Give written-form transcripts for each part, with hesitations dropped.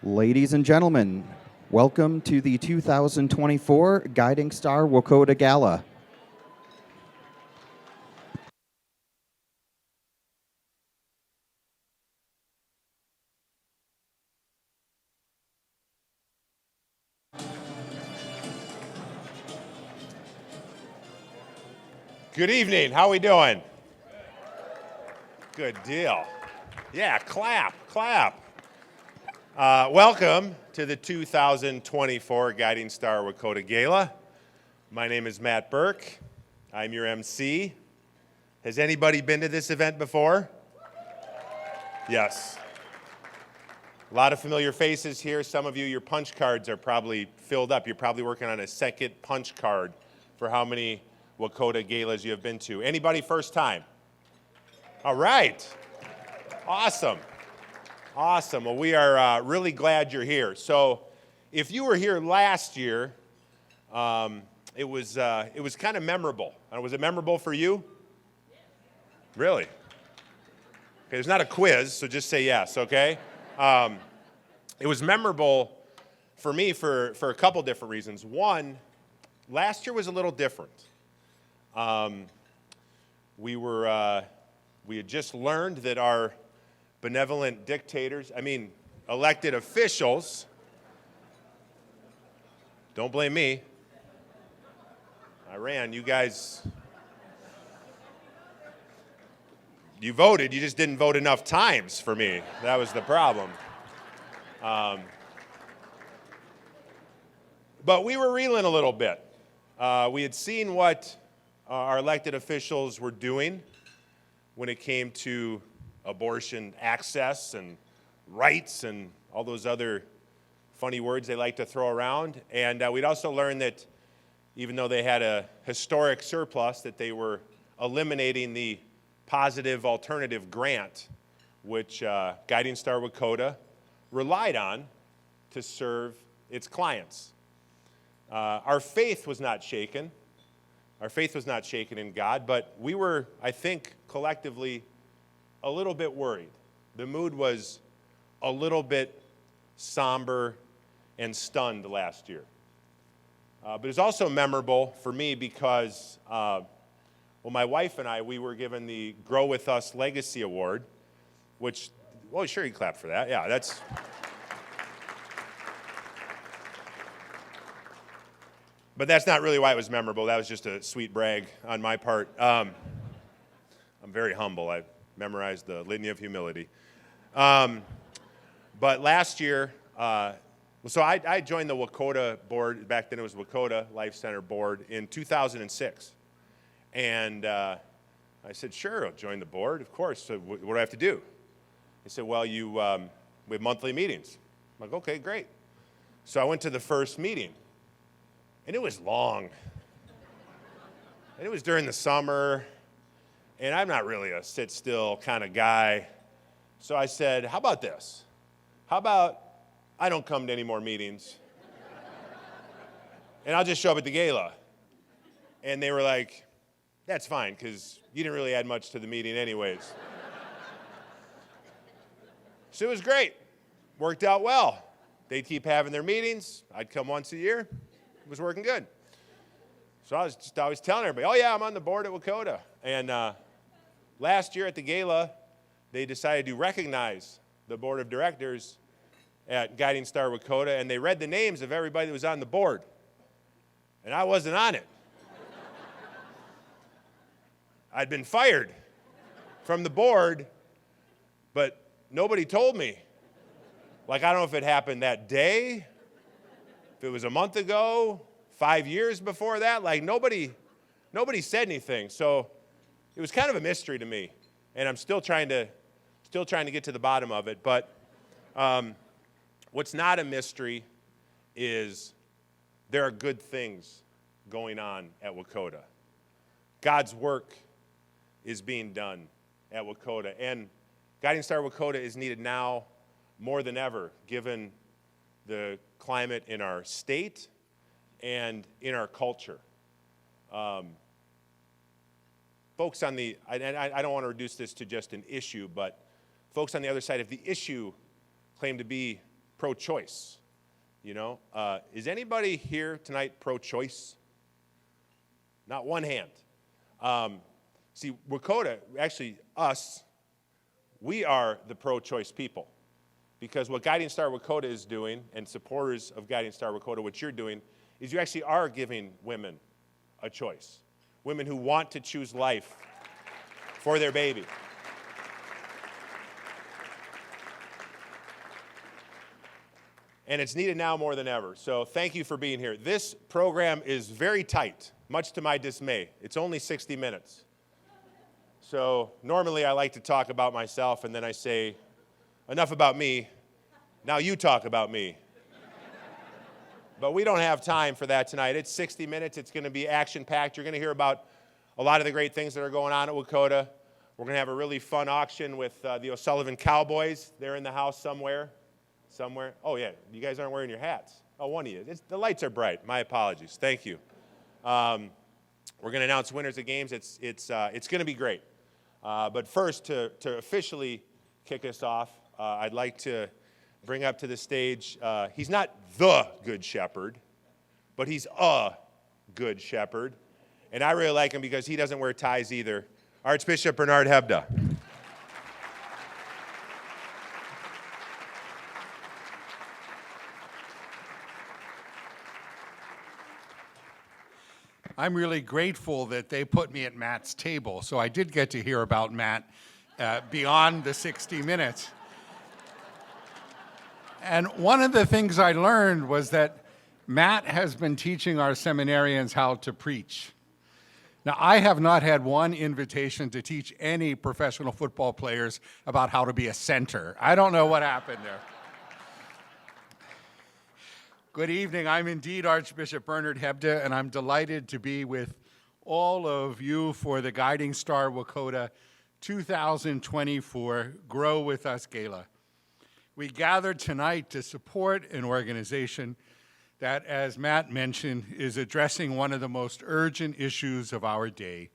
Ladies and gentlemen, welcome to the 2024 Guiding Star Wakota Gala. Good evening. How we doing? Good deal. Yeah, clap. Welcome to the 2024 Guiding Star Wakota Gala. My name is Matt Burke. I'm your MC. Has anybody been to this event before? Yes. A lot of familiar faces here. Some of you, your punch cards are probably filled up. You're probably working on a second punch card for how many Wakota galas you have been to. Anybody first time? All right. Awesome. Well, we are really glad you're here. So if you were here last year, it was kind of memorable. Was it memorable for you? Really? Okay, there's not a quiz, so just say yes, okay? It was memorable for me for a couple different reasons. One, last year was a little different. We had just learned that our benevolent elected officials, don't blame me, I ran, you guys, you voted, you just didn't vote enough times for me. That was the problem. But we were reeling a little bit. We had seen what our elected officials were doing when it came to abortion access and rights and all those other funny words they like to throw around. And we'd also learned that even though they had a historic surplus, that they were eliminating the positive alternative grant, which Guiding Star Wakota relied on to serve its clients. Our faith was not shaken. Our faith was not shaken in God, but we were, I think, collectively a little bit worried. The mood was a little bit somber and stunned last year. But it was also memorable for me because, my wife and I, we were given the Grow With Us Legacy Award, which, well, sure, you clap for that. Yeah, that's... But that's not really why it was memorable. That was just a sweet brag on my part. I'm very humble. I memorized the Litany of Humility. But last year, so I joined the Wakota board. Back then it was Wakota Life Center board in 2006. And I said, sure, I'll join the board, of course. So what do I have to do? They said, well, we have monthly meetings. I'm like, okay, great. So I went to the first meeting. And it was long. And it was during the summer. And I'm not really a sit-still kind of guy. So I said, how about this? How about I don't come to any more meetings? And I'll just show up at the gala. And they were like, that's fine, because you didn't really add much to the meeting anyways. So it was great. Worked out well. They'd keep having their meetings. I'd come once a year. It was working good. So I was just always telling everybody, oh yeah, I'm on the board at Wakota. And last year at the gala, they decided to recognize the board of directors at Guiding Star Wakota, and they read the names of everybody that was on the board. And I wasn't on it. I'd been fired from the board, but nobody told me. Like, I don't know if it happened that day, if it was a month ago, 5 years before that, like nobody said anything. So it was kind of a mystery to me, and I'm still trying to get to the bottom of it. But what's not a mystery is there are good things going on at Wakota. God's work is being done at Wakota, and Guiding Star Wakota is needed now more than ever, given the climate in our state and in our culture. Folks on the, and I don't want to reduce this to just an issue, but folks on the other side of the issue claim to be pro-choice. Is anybody here tonight pro-choice? Not one hand. See, Wakota, actually us, we are the pro-choice people. Because what Guiding Star Wakota is doing, and supporters of Guiding Star Wakota, what you're doing, is you actually are giving women a choice. Women who want to choose life for their baby. And it's needed now more than ever. So thank you for being here. This program is very tight, much to my dismay. It's only 60 minutes. So normally I like to talk about myself, and then I say, enough about me, now you talk about me. But we don't have time for that tonight. It's 60 minutes. It's going to be action-packed. You're going to hear about a lot of the great things that are going on at Wakota. We're going to have a really fun auction with the O'Sullivan Cowboys. They're in the house somewhere. Oh, yeah, you guys aren't wearing your hats. Oh, one of you. The lights are bright. My apologies. Thank you. We're going to announce winners of games. It's going to be great. But first, to officially kick us off, I'd like to bring up to the stage, he's not the Good Shepherd, but he's a Good Shepherd. And I really like him because he doesn't wear ties either. Archbishop Bernard Hebda. I'm really grateful that they put me at Matt's table, so I did get to hear about Matt beyond the 60 minutes. And one of the things I learned was that Matt has been teaching our seminarians how to preach. Now, I have not had one invitation to teach any professional football players about how to be a center. I don't know what happened there. Good evening. I'm indeed Archbishop Bernard Hebda, and I'm delighted to be with all of you for the Guiding Star Wakota 2024 Grow With Us Gala. We gathered tonight to support an organization that, as Matt mentioned, is addressing one of the most urgent issues of our day,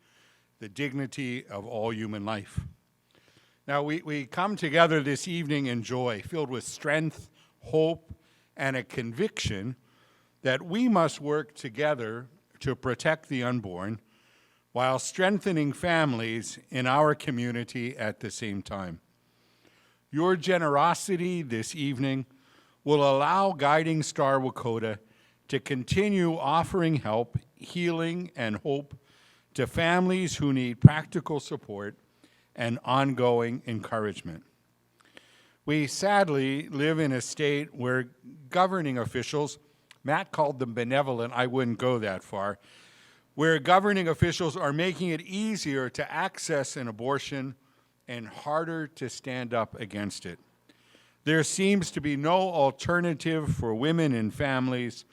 the dignity of all human life. Now, we come together this evening in joy, filled with strength, hope, and a conviction that we must work together to protect the unborn while strengthening families in our community at the same time. Your generosity this evening will allow Guiding Star Wakota to continue offering help, healing, and hope to families who need practical support and ongoing encouragement. We sadly live in a state where governing officials, Matt called them benevolent, I wouldn't go that far, where governing officials are making it easier to access an abortion and harder to stand up against it. There seems to be no alternative for women and families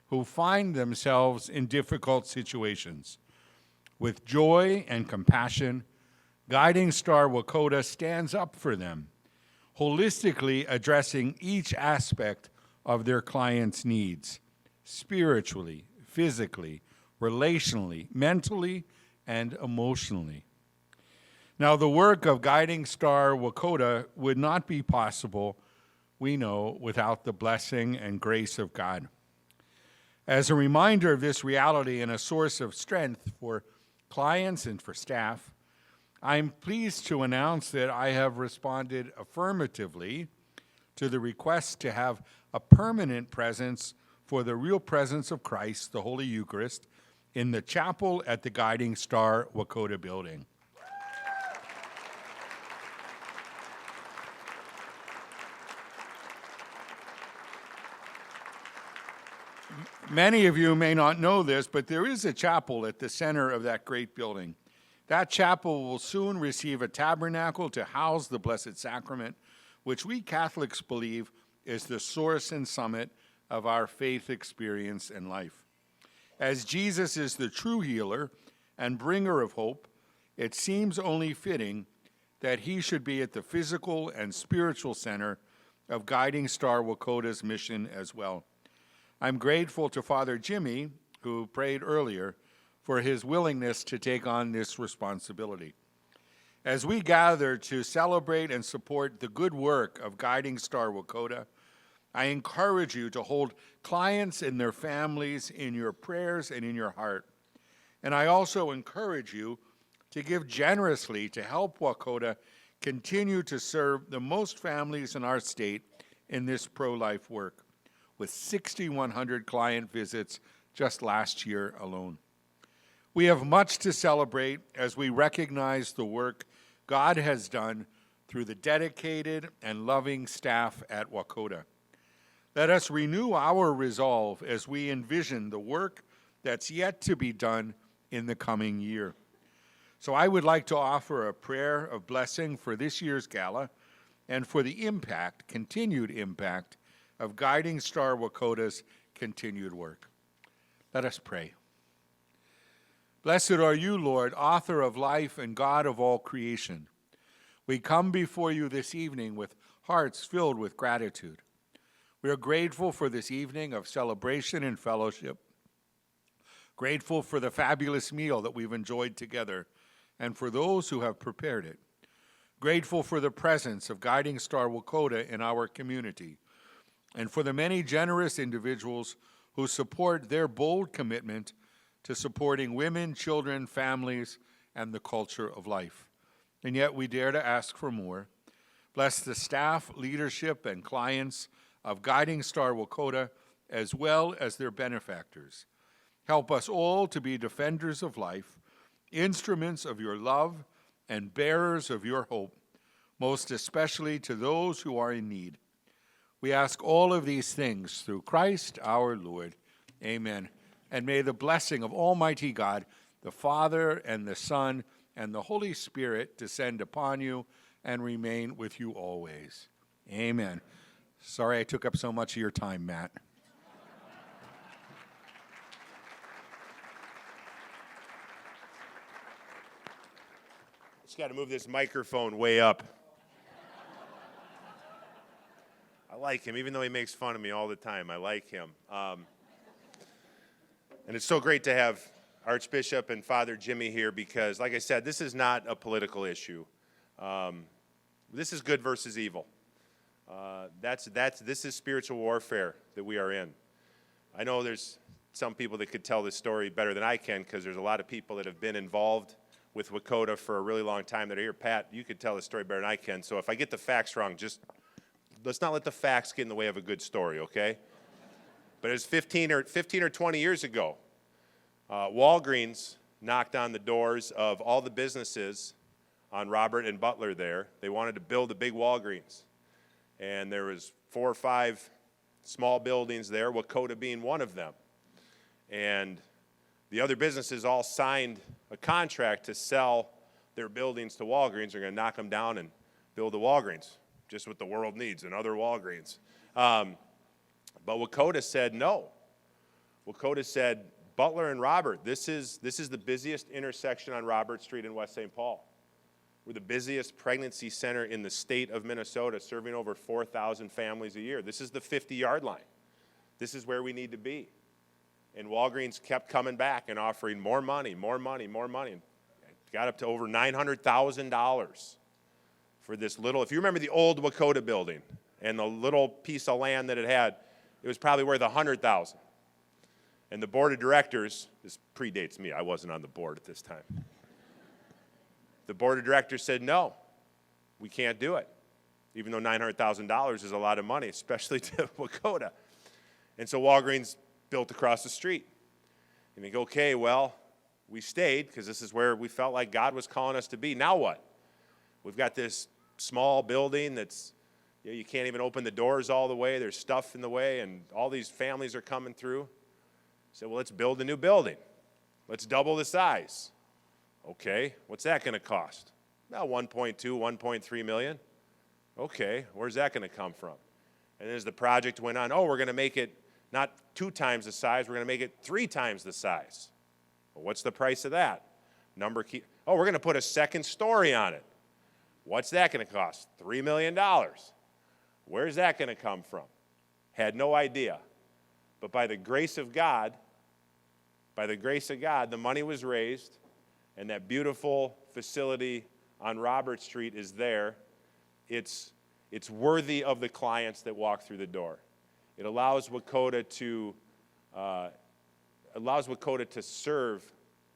who find themselves in difficult situations. With joy and compassion, Guiding Star Wakota stands up for them, holistically addressing each aspect of their clients' needs, spiritually, physically, relationally, mentally, and emotionally. Now, the work of Guiding Star Wakota would not be possible, we know, without the blessing and grace of God. As a reminder of this reality and a source of strength for clients and for staff, I'm pleased to announce that I have responded affirmatively to the request to have a permanent presence for the real presence of Christ, the Holy Eucharist, in the chapel at the Guiding Star Wakota building. Many of you may not know this, but there is a chapel at the center of that great building. That chapel will soon receive a tabernacle to house the Blessed Sacrament, which we Catholics believe is the source and summit of our faith experience and life. As Jesus is the true healer and bringer of hope, it seems only fitting that he should be at the physical and spiritual center of Guiding Star Wakota's mission as well. I'm grateful to Father Jimmy, who prayed earlier, for his willingness to take on this responsibility. As we gather to celebrate and support the good work of Guiding Star Wakota, I encourage you to hold clients and their families in your prayers and in your heart. And I also encourage you to give generously to help Wakota continue to serve the most families in our state in this pro-life work, with 6,100 client visits just last year alone. We have much to celebrate as we recognize the work God has done through the dedicated and loving staff at Wakota. Let us renew our resolve as we envision the work that's yet to be done in the coming year. So I would like to offer a prayer of blessing for this year's gala and for the impact, continued impact, of Guiding Star Wakota's continued work. Let us pray. Blessed are you, Lord, author of life and God of all creation. We come before you this evening with hearts filled with gratitude. We are grateful for this evening of celebration and fellowship, grateful for the fabulous meal that we've enjoyed together, and for those who have prepared it. Grateful for the presence of Guiding Star Wakota in our community, and for the many generous individuals who support their bold commitment to supporting women, children, families, and the culture of life. And yet we dare to ask for more. Bless the staff, leadership, and clients of Guiding Star Wakota, as well as their benefactors. Help us all to be defenders of life, instruments of your love, and bearers of your hope, most especially to those who are in need. We ask all of these things through Christ our Lord. Amen. And may the blessing of Almighty God, the Father and the Son and the Holy Spirit descend upon you and remain with you always. Amen. Sorry I took up so much of your time, Matt. Just got to move this microphone way up. I like him, even though he makes fun of me all the time. I like him. And it's so great to have Archbishop and Father Jimmy here because, like I said, this is not a political issue. This is good versus evil. This is spiritual warfare that we are in. I know there's some people that could tell this story better than I can because there's a lot of people that have been involved with Wakota for a really long time that are here. Pat, you could tell the story better than I can. So if I get the facts wrong, just let's not let the facts get in the way of a good story, okay? But it was 15 or 20 years ago. Walgreens knocked on the doors of all the businesses on Robert and Butler there. They wanted to build a big Walgreens. And there was 4 or 5 small buildings there, Wakota being one of them. And the other businesses all signed a contract to sell their buildings to Walgreens. They're going to knock them down and build a Walgreens, just what the world needs, another Walgreens. But Wakota said no. Wakota said, Butler and Robert, this is the busiest intersection on Robert Street in West St. Paul. We're the busiest pregnancy center in the state of Minnesota, serving over 4,000 families a year. This is the 50-yard line. This is where we need to be. And Walgreens kept coming back and offering more money, more money, more money. And got up to over $900,000 for this little, if you remember the old Wakota building and the little piece of land that it had, it was probably worth $100,000. And the board of directors, this predates me, I wasn't on the board at this time. The board of directors said, no, we can't do it, even though $900,000 is a lot of money, especially to Wakota. And so Walgreens built across the street. And they go, okay, well, we stayed because this is where we felt like God was calling us to be. Now what? We've got this small building that's, you can't even open the doors all the way. There's stuff in the way, and all these families are coming through. So, well, let's build a new building. Let's double the size. Okay, what's that going to cost? About 1.2, 1.3 million. Okay, where's that going to come from? And as the project went on, we're going to make it not 2 times the size, we're going to make it 3 times the size. Well, what's the price of that? We're going to put a second story on it. What's that going to cost? $3 million. Where's that going to come from? Had no idea. But by the grace of God, the money was raised, and that beautiful facility on Robert Street is there. It's worthy of the clients that walk through the door. It allows Wakota to serve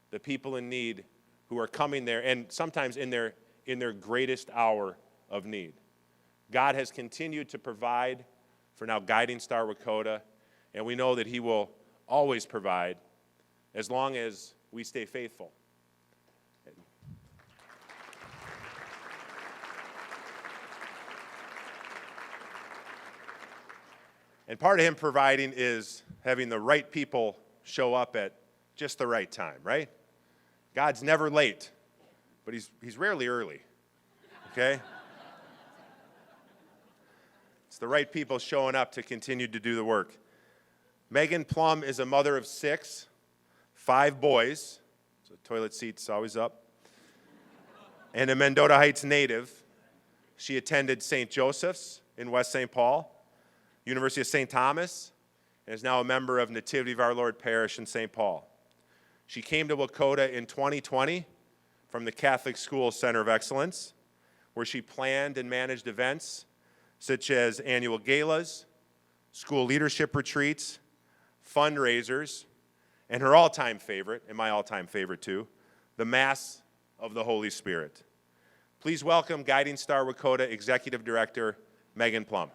the people in need who are coming there, and sometimes in their greatest hour of need. God has continued to provide for now Guiding Star Wakota, and we know that He will always provide as long as we stay faithful. And part of Him providing is having the right people show up at just the right time, right? God's never late, but He's rarely early, okay? It's the right people showing up to continue to do the work. Megan Plum is a mother of 6, 5 boys, so the toilet seat's always up, and a Mendota Heights native. She attended St. Joseph's in West St. Paul, University of St. Thomas, and is now a member of Nativity of Our Lord Parish in St. Paul. She came to Wakota in 2020 from the Catholic School Center of Excellence, where she planned and managed events such as annual galas, school leadership retreats, fundraisers, and her all-time favorite, and my all-time favorite too, the Mass of the Holy Spirit. Please welcome Guiding Star Wakota Executive Director Megan Plum.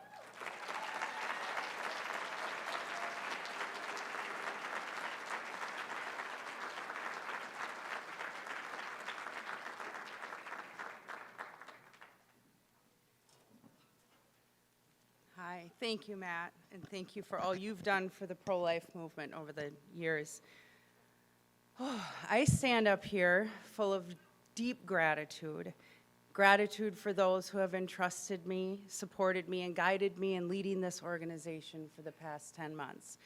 Hi, thank you, Matt, and thank you for all you've done for the pro-life movement over the years. I stand up here full of deep gratitude. Gratitude for those who have entrusted me, supported me, and guided me in leading this organization for the past 10 months.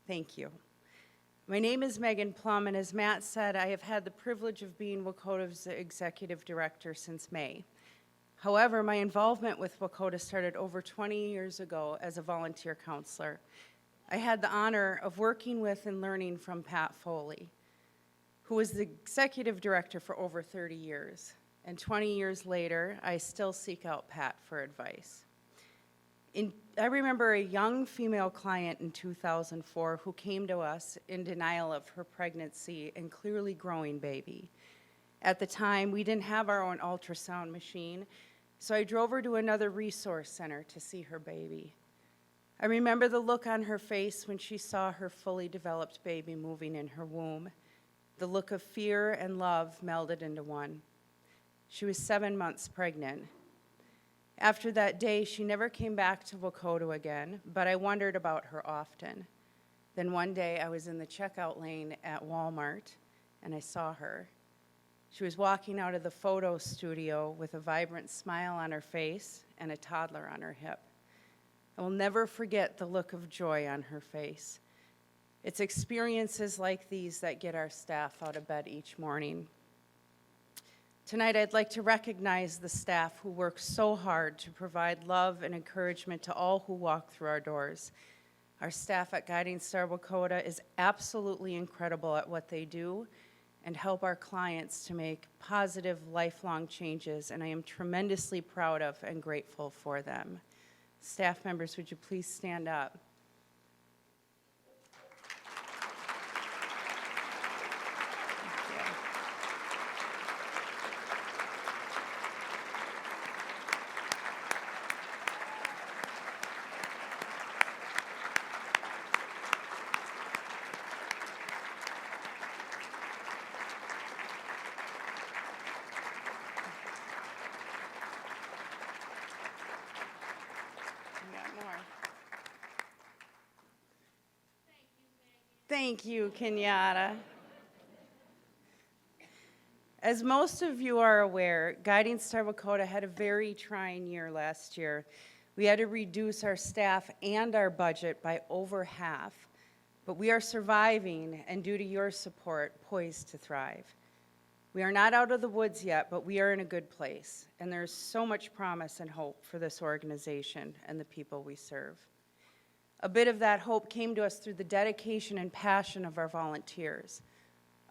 Thank you. My name is Megan Plum, and as Matt said, I have had the privilege of being Wakota's executive director since May. However, my involvement with Wakota started over 20 years ago as a volunteer counselor. I had the honor of working with and learning from Pat Foley, who was the executive director for over 30 years. And 20 years later, I still seek out Pat for advice. I remember a young female client in 2004 who came to us in denial of her pregnancy and clearly growing baby. At the time, we didn't have our own ultrasound machine, so I drove her to another resource center to see her baby. I remember the look on her face when she saw her fully developed baby moving in her womb. The look of fear and love melded into one. She was 7 months pregnant. After that day, she never came back to Wakota again, but I wondered about her often. Then one day, I was in the checkout lane at Walmart, and I saw her. She was walking out of the photo studio with a vibrant smile on her face and a toddler on her hip. I will never forget the look of joy on her face. It's experiences like these that get our staff out of bed each morning. Tonight, I'd like to recognize the staff who work so hard to provide love and encouragement to all who walk through our doors. Our staff at Guiding Star Wakota is absolutely incredible at what they do and help our clients to make positive, lifelong changes, and I am tremendously proud of and grateful for them. Staff members, would you please stand up? Thank you, Kenyatta. As most of you are aware, Guiding Star Wakota had a very trying year last year. We had to reduce our staff and our budget by over half, but we are surviving and due to your support, poised to thrive. We are not out of the woods yet, but we are in a good place, and there's so much promise and hope for this organization and the people we serve. A bit of that hope came to us through the dedication and passion of our volunteers.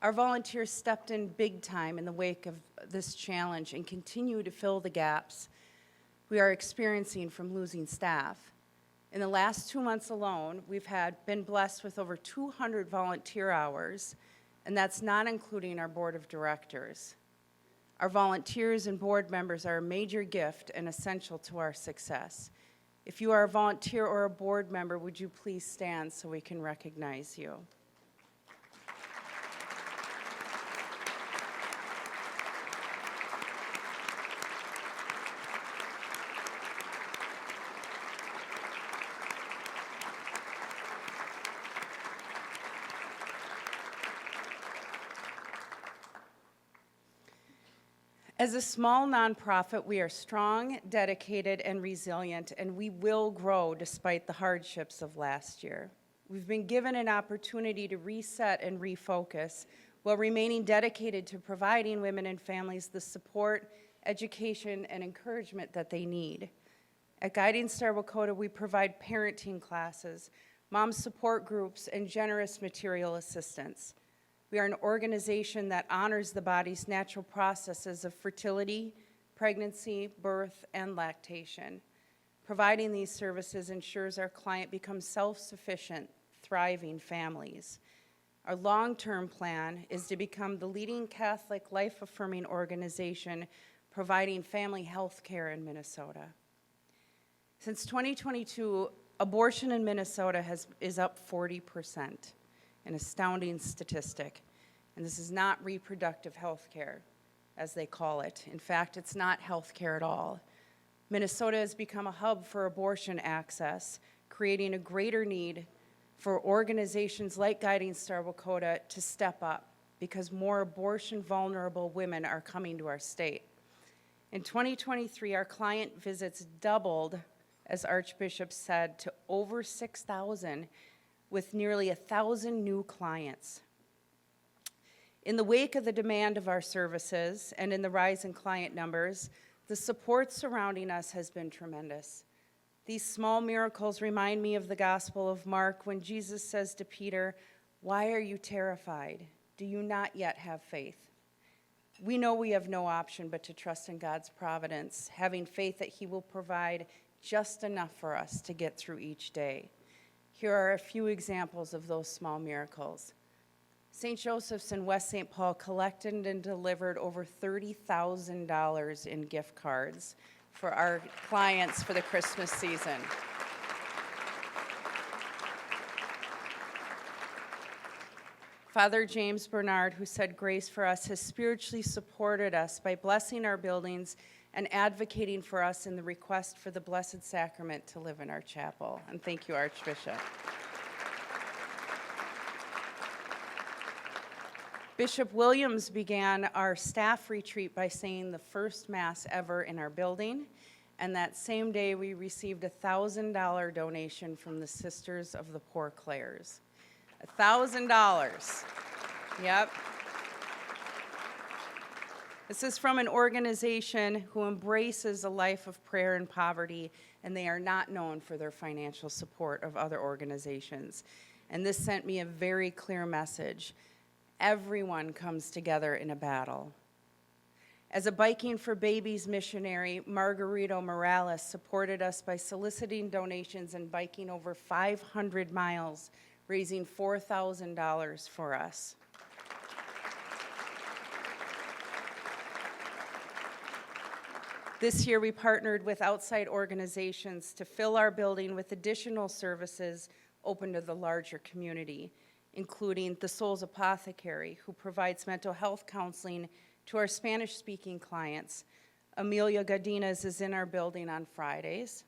Our volunteers stepped in big time in the wake of this challenge and continue to fill the gaps we are experiencing from losing staff. In the last 2 months alone, we've been blessed with over 200 volunteer hours, and that's not including our board of directors. Our volunteers and board members are a major gift and essential to our success. If you are a volunteer or a board member, would you please stand so we can recognize you? As a small nonprofit, we are strong, dedicated, and resilient, and we will grow despite the hardships of last year. We've been given an opportunity to reset and refocus while remaining dedicated to providing women and families the support, education, and encouragement that they need. At Guiding Star Wakota, we provide parenting classes, mom support groups, and generous material assistance. We are an organization that honors the body's natural processes of fertility, pregnancy, birth, and lactation. Providing these services ensures our client becomes self-sufficient, thriving families. Our long-term plan is to become the leading Catholic life-affirming organization providing family health care in Minnesota. Since 2022, abortion in Minnesota is up 40%. An astounding statistic. And this is not reproductive health care, as they call it. In fact, it's not health care at all. Minnesota has become a hub for abortion access, creating a greater need for organizations like Guiding Star Wakota to step up because more abortion-vulnerable women are coming to our state. In 2023, our client visits doubled, as Archbishop said, to over 6,000, with nearly 1,000 new clients. In the wake of the demand of our services and in the rise in client numbers, the support surrounding us has been tremendous. These small miracles remind me of the Gospel of Mark when Jesus says to Peter, "Why are you terrified? Do you not yet have faith?" We know we have no option but to trust in God's providence, having faith that He will provide just enough for us to get through each day. Here are a few examples of those small miracles. St. Joseph's in West St. Paul collected and delivered over $30,000 in gift cards for our clients for the Christmas season. Father James Bernard, who said grace for us, has spiritually supported us by blessing our buildings and advocating for us in the request for the Blessed Sacrament to live in our chapel. And thank you, Archbishop. Bishop Williams began our staff retreat by saying the first Mass ever in our building, and that same day we received a $1,000 donation from the Sisters of the Poor Clares. $1,000. Yep. This is from an organization who embraces a life of prayer and poverty, and they are not known for their financial support of other organizations. And this sent me a very clear message. Everyone comes together in a battle. As a Biking for Babies missionary, Margarito Morales supported us by soliciting donations and biking over 500 miles, raising $4,000 for us. This year, we partnered with outside organizations to fill our building with additional services open to the larger community, including the Souls Apothecary, who provides mental health counseling to our Spanish-speaking clients. Amelia Godinez is in our building on Fridays.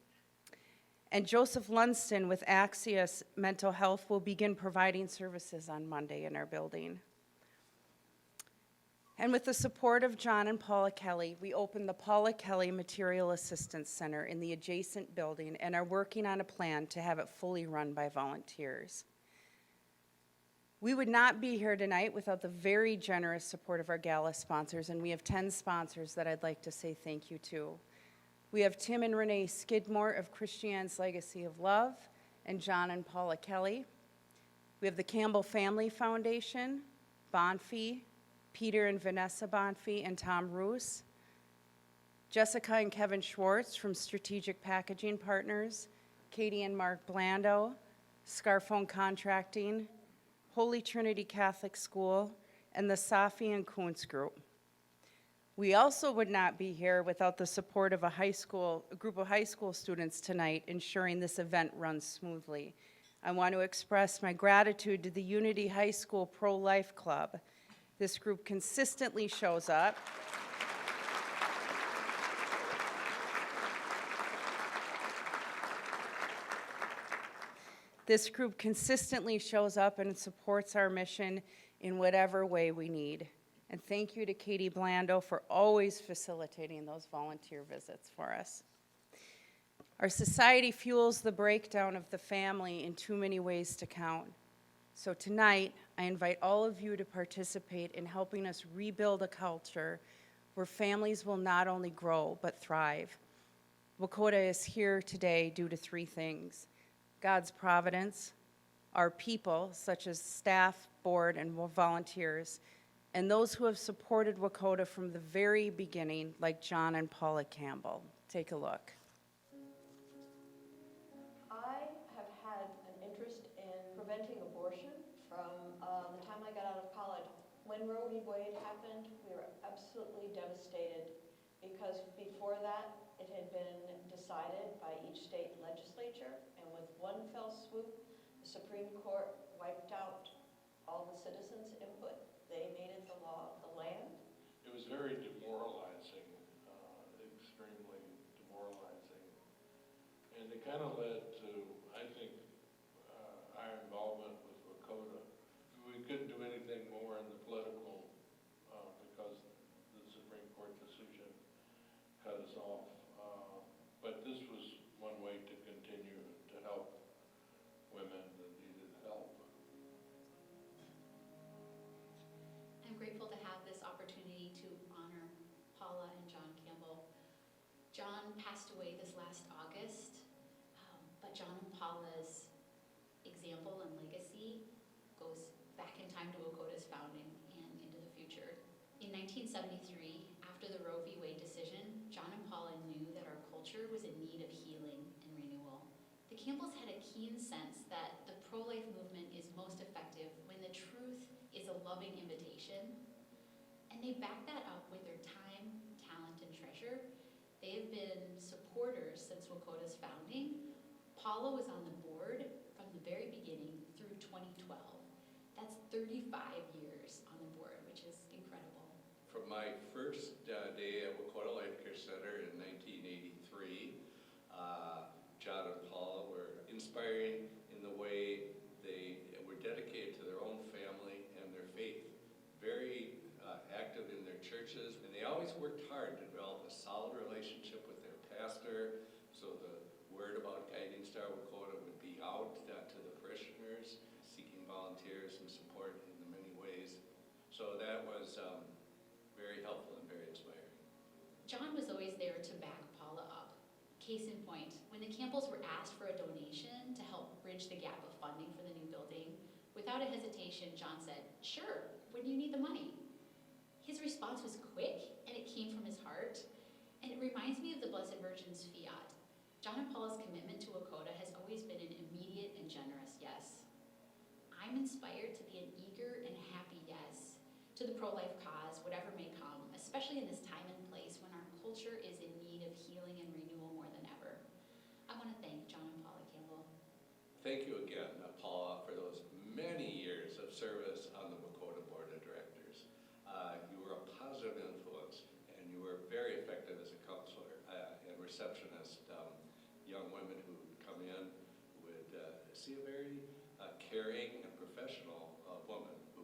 And Joseph Lunston with Axios Mental Health will begin providing services on Monday in our building. And with the support of John and Paula Kelly, we opened the Paula Kelly Material Assistance Center in the adjacent building and are working on a plan to have it fully run by volunteers. We would not be here tonight without the very generous support of our gala sponsors, and we have 10 sponsors that I'd like to say thank you to. We have Tim and Renee Skidmore of Christiane's Legacy of Love and John and Paula Kelly. We have the Campbell Family Foundation, Bonfie, Peter and Vanessa Bonfie, and Tom Roos. Jessica and Kevin Schwartz from Strategic Packaging Partners, Katie and Mark Blando, Scarphone Contracting, Holy Trinity Catholic School, and the Safi and Kuntz Group. We also would not be here without the support of a group of high school students tonight, ensuring this event runs smoothly. I want to express my gratitude to the Unity High School Pro-Life Club. This group consistently shows up. This group consistently shows up and supports our mission in whatever way we need. And thank you to Katie Blando for always facilitating those volunteer visits for us. Our society fuels the breakdown of the family in too many ways to count. So tonight, I invite all of you to participate in helping us rebuild a culture where families will not only grow, but thrive. Wakota is here today due to three things: God's providence, our people, such as staff, board, and volunteers, and those who have supported Wakota from the very beginning, like John and Paula Campbell. Take a look. I have had an interest in preventing abortion from the time I got out of college. When Roe v. Wade happened, we were absolutely devastated because before that, it had been decided by each state legislature, and with one fell swoop, the Supreme Court wiped out all the citizens' input. They made it the law of the land. It was very demoralizing, extremely demoralizing. And it kind of led to, I think, our involvement with Wakota. We couldn't do anything more in the political because the Supreme Court decision cut us off. But this was one way to continue to help women that needed help. I'm grateful to have this opportunity to honor Paula and John Campbell. John passed away this last August, but John and Paula's example and legacy goes back in time to Wakota's founding and into the future. In 1973, after the Roe v. Wade decision, John and Paula knew that our culture was in need of healing and renewal. The Campbells had a keen sense that the pro-life movement is most effective when the truth is a loving invitation, and they back that up with their time, talent, and treasure. They have been supporters since Wakota's founding. Paula was on the board from the very beginning through 2012. That's 35 years on the board, which is incredible. From my first day at Wakota Life Care Center in 1983, John and Paula were inspiring in the way they were dedicated to their own family and their faith. Very active in their churches, and they always worked hard to develop a solid relationship with their pastor, so the word about Guiding Star Wakota would be out to the parishioners, seeking volunteers and support in the many ways. So that was very helpful and very inspiring. John was always there to back Paula up. Case in point, when the Campbells were asked for a donation to help bridge the gap of funding for the new building, without a hesitation, John said, "Sure, when do you need the money?" His response was quick, and it came from his heart, and it reminds me of the Blessed Virgin's fiat. John and Paula's commitment to Wakota has always been an immediate and generous yes. I'm inspired to be an eager and happy yes to the pro-life cause, whatever may come, especially in this time and place when our culture is in need of healing and renewal more than ever. I want to thank John and Paula Campbell. Thank you again, Paula, for those many years of service on the Wakota Board of Directors. You were a positive influence, and you were very effective as a counselor and receptionist. Young women who would come in would see a very caring and professional woman who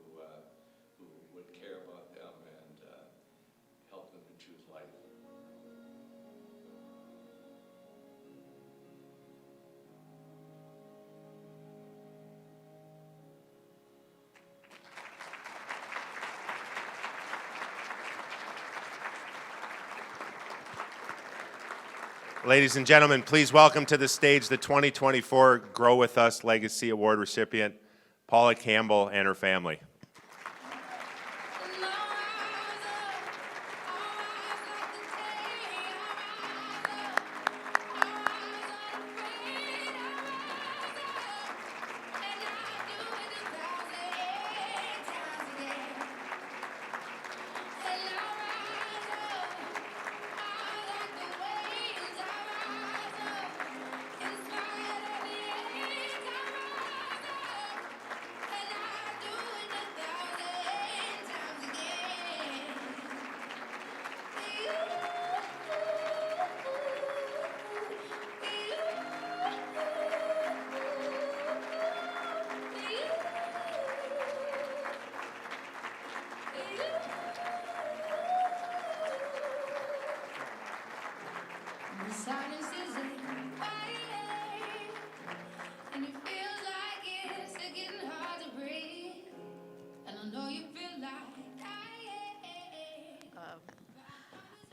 would care about them and help them to choose life. Ladies and gentlemen, please welcome to the stage the 2024 Grow With Us Legacy Award recipient, Paula Campbell and her family. Freedom.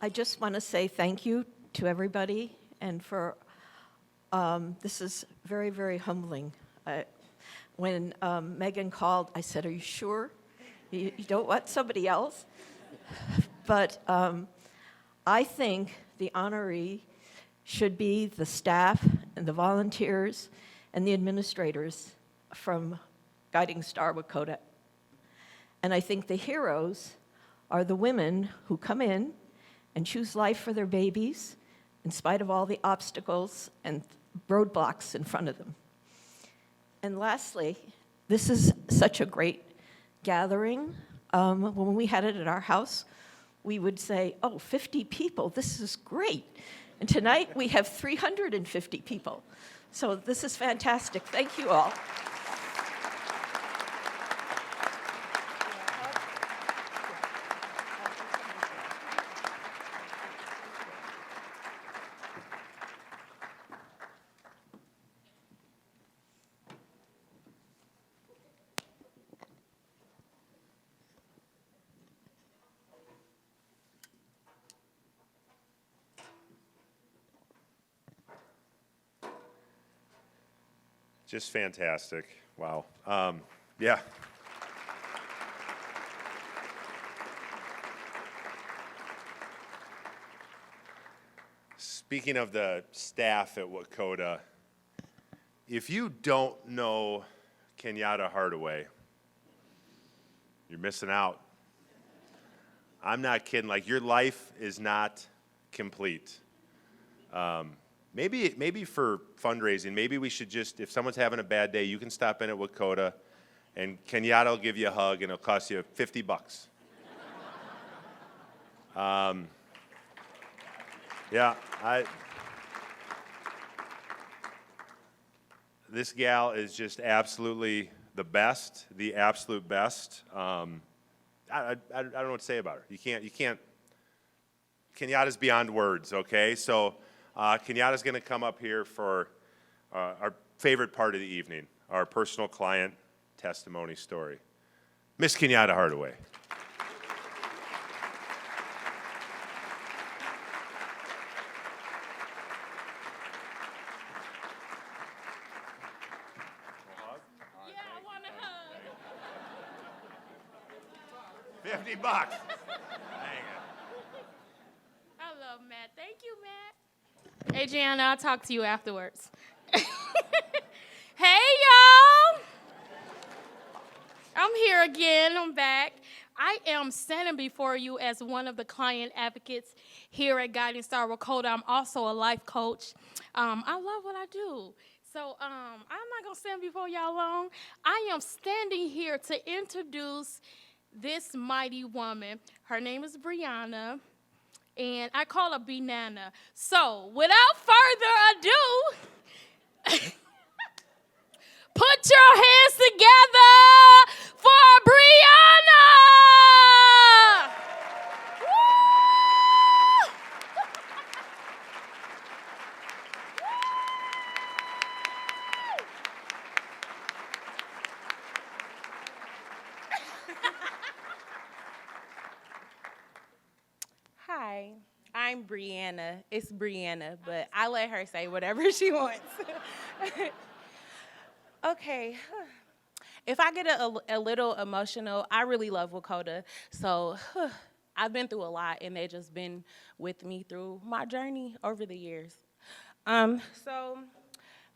I just want to say thank you to everybody, and for, this is very, very humbling. When Megan called, I said, "Are you sure? You don't want somebody else?" But I think the honoree should be the staff and the volunteers and the administrators from Guiding Star Wakota. And I think the heroes are the women who come in and choose life for their babies in spite of all the obstacles and roadblocks in front of them. And lastly, this is such a great gathering. When we had it at our house, we would say, oh, 50 people, this is great. And tonight we have 350 people. So this is fantastic. Thank you all. Just fantastic. Wow. Yeah. Speaking of the staff at Wakota, if you don't know Kenyatta Hardaway, you're missing out. I'm not kidding. Like, your life is not complete. Maybe for fundraising, maybe we should just, if someone's having a bad day, you can stop in at Wakota, and Kenyatta will give you a hug, and it'll cost you $50. Yeah, this gal is just absolutely the best, the absolute best. I don't know what to say about her. You can't. Kenyatta's beyond words. Okay, so. Kenyatta's going to come up here for our favorite part of the evening, our personal client testimony story. Miss Kenyatta Hardaway. Yeah, I want a hug. $50. I love Matt. Thank you, Matt. Hey, Gianna, I'll talk to you afterwards. Hey, y'all. I'm here again. I'm back. I am standing before you as one of the client advocates here at Guiding Star Wakota. I'm also a life coach. I love what I do. So I'm not going to stand before y'all long. I am standing here to introduce this mighty woman. Her name is Brianna. And I call her B-Nana. So, without further ado, put your hands together for Brianna! Woo! Hi, I'm Brianna. It's Brianna, but I let her say whatever she wants. Okay. If I get a little emotional, I really love Wakota. So I've been through a lot, and they've just been with me through my journey over the years. So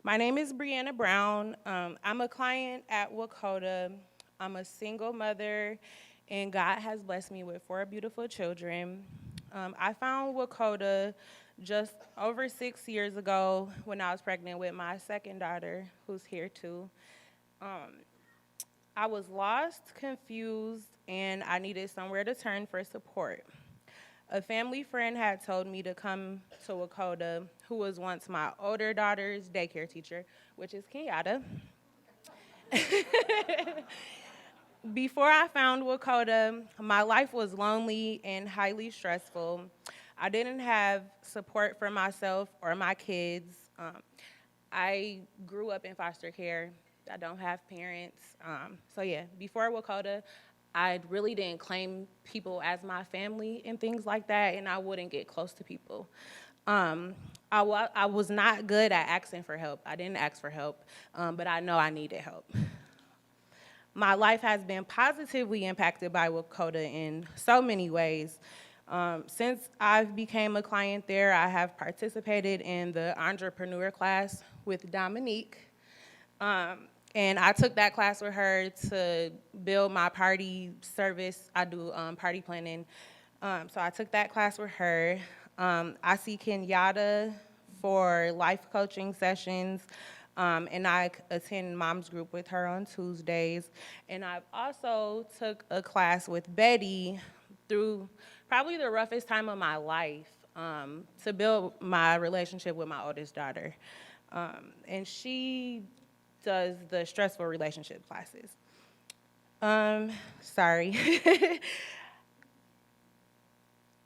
my name is Brianna Brown. I'm a client at Wakota. I'm a single mother, and God has blessed me with 4 beautiful children. I found Wakota just over 6 years ago when I was pregnant with my second daughter, who's here too. I was lost, confused, and I needed somewhere to turn for support. A family friend had told me to come to Wakota, who was once my older daughter's daycare teacher, which is Kenyatta. Before I found Wakota, my life was lonely and highly stressful. I didn't have support for myself or my kids. I grew up in foster care. I don't have parents. So yeah, before Wakota, I really didn't claim people as my family and things like that, and I wouldn't get close to people. Um, I was not good at asking for help. I didn't ask for help, but I know I needed help. My life has been positively impacted by Wakota in so many ways. Since I became a client there, I have participated in the entrepreneur class with Dominique. And I took that class with her to build my party service. I do party planning. So I took that class with her. I see Kenyatta for life coaching sessions. And I attend mom's group with her on Tuesdays. And I've also took a class with Betty through probably the roughest time of my life to build my relationship with my oldest daughter. And she does the stressful relationship classes. Sorry.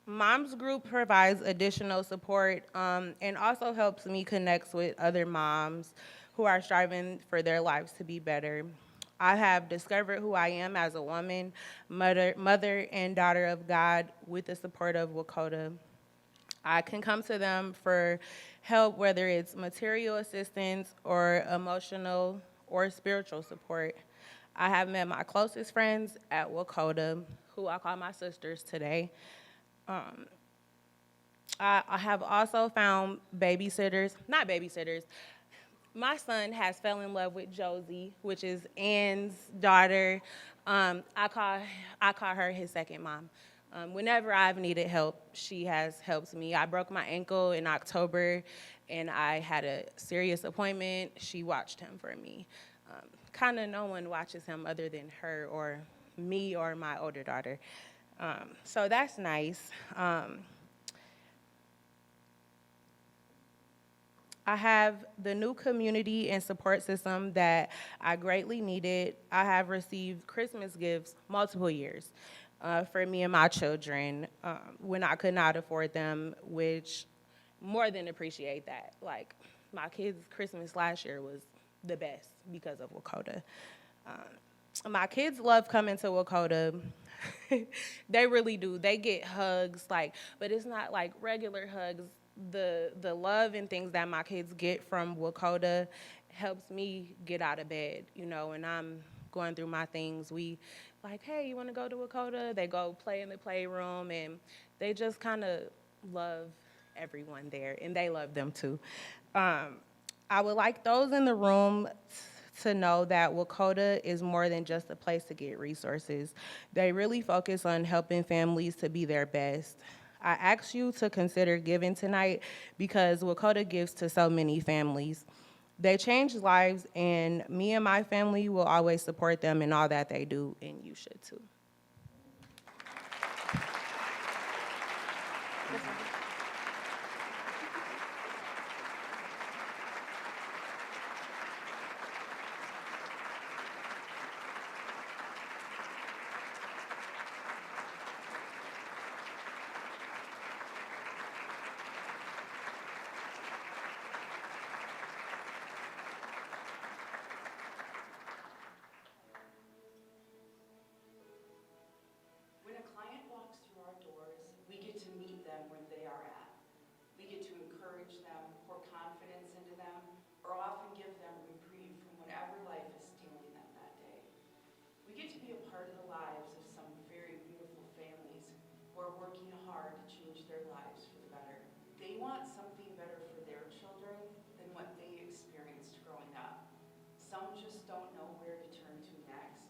Mom's group provides additional support and also helps me connect with other moms who are striving for their lives to be better. I have discovered who I am as a woman, mother and daughter of God with the support of Wakota. I can come to them for help, whether it's material assistance or emotional or spiritual support. I have met my closest friends at Wakota, who I call my sisters today. I have also found babysitters, not babysitters. My son has fell in love with Josie, which is Ann's daughter. I call her his second mom. Whenever I've needed help, she has helped me. I broke my ankle in October, and I had a serious appointment. She watched him for me. Kind of no one watches him other than her or me or my older daughter. So that's nice. I have the new community and support system that I greatly needed. I have received Christmas gifts multiple years for me and my children when I could not afford them, which more than appreciate that. Like, my kids' Christmas last year was the best because of Wakota. My kids love coming to Wakota. They really do. They get hugs, but it's not like regular hugs. The love and things that my kids get from Wakota helps me get out of bed, and I'm going through my things. We like, hey, you want to go to Wakota? They go play in the playroom, and they just kind of love everyone there, and they love them too. I would like those in the room to know that Wakota is more than just a place to get resources. They really focus on helping families to be their best. I ask you to consider giving tonight because Wakota gives to so many families. They change lives, and me and my family will always support them in all that they do, and you should too. When a client walks through our doors, we get to meet them where they are at. We get to encourage them, pour confidence into them, or often give them reprieve from whatever life is stealing them that day. We get to be a part of the lives of some very beautiful families who are working hard to change their lives for the better. They want something better for their children than what they experienced growing up. Some just don't know where to turn to next,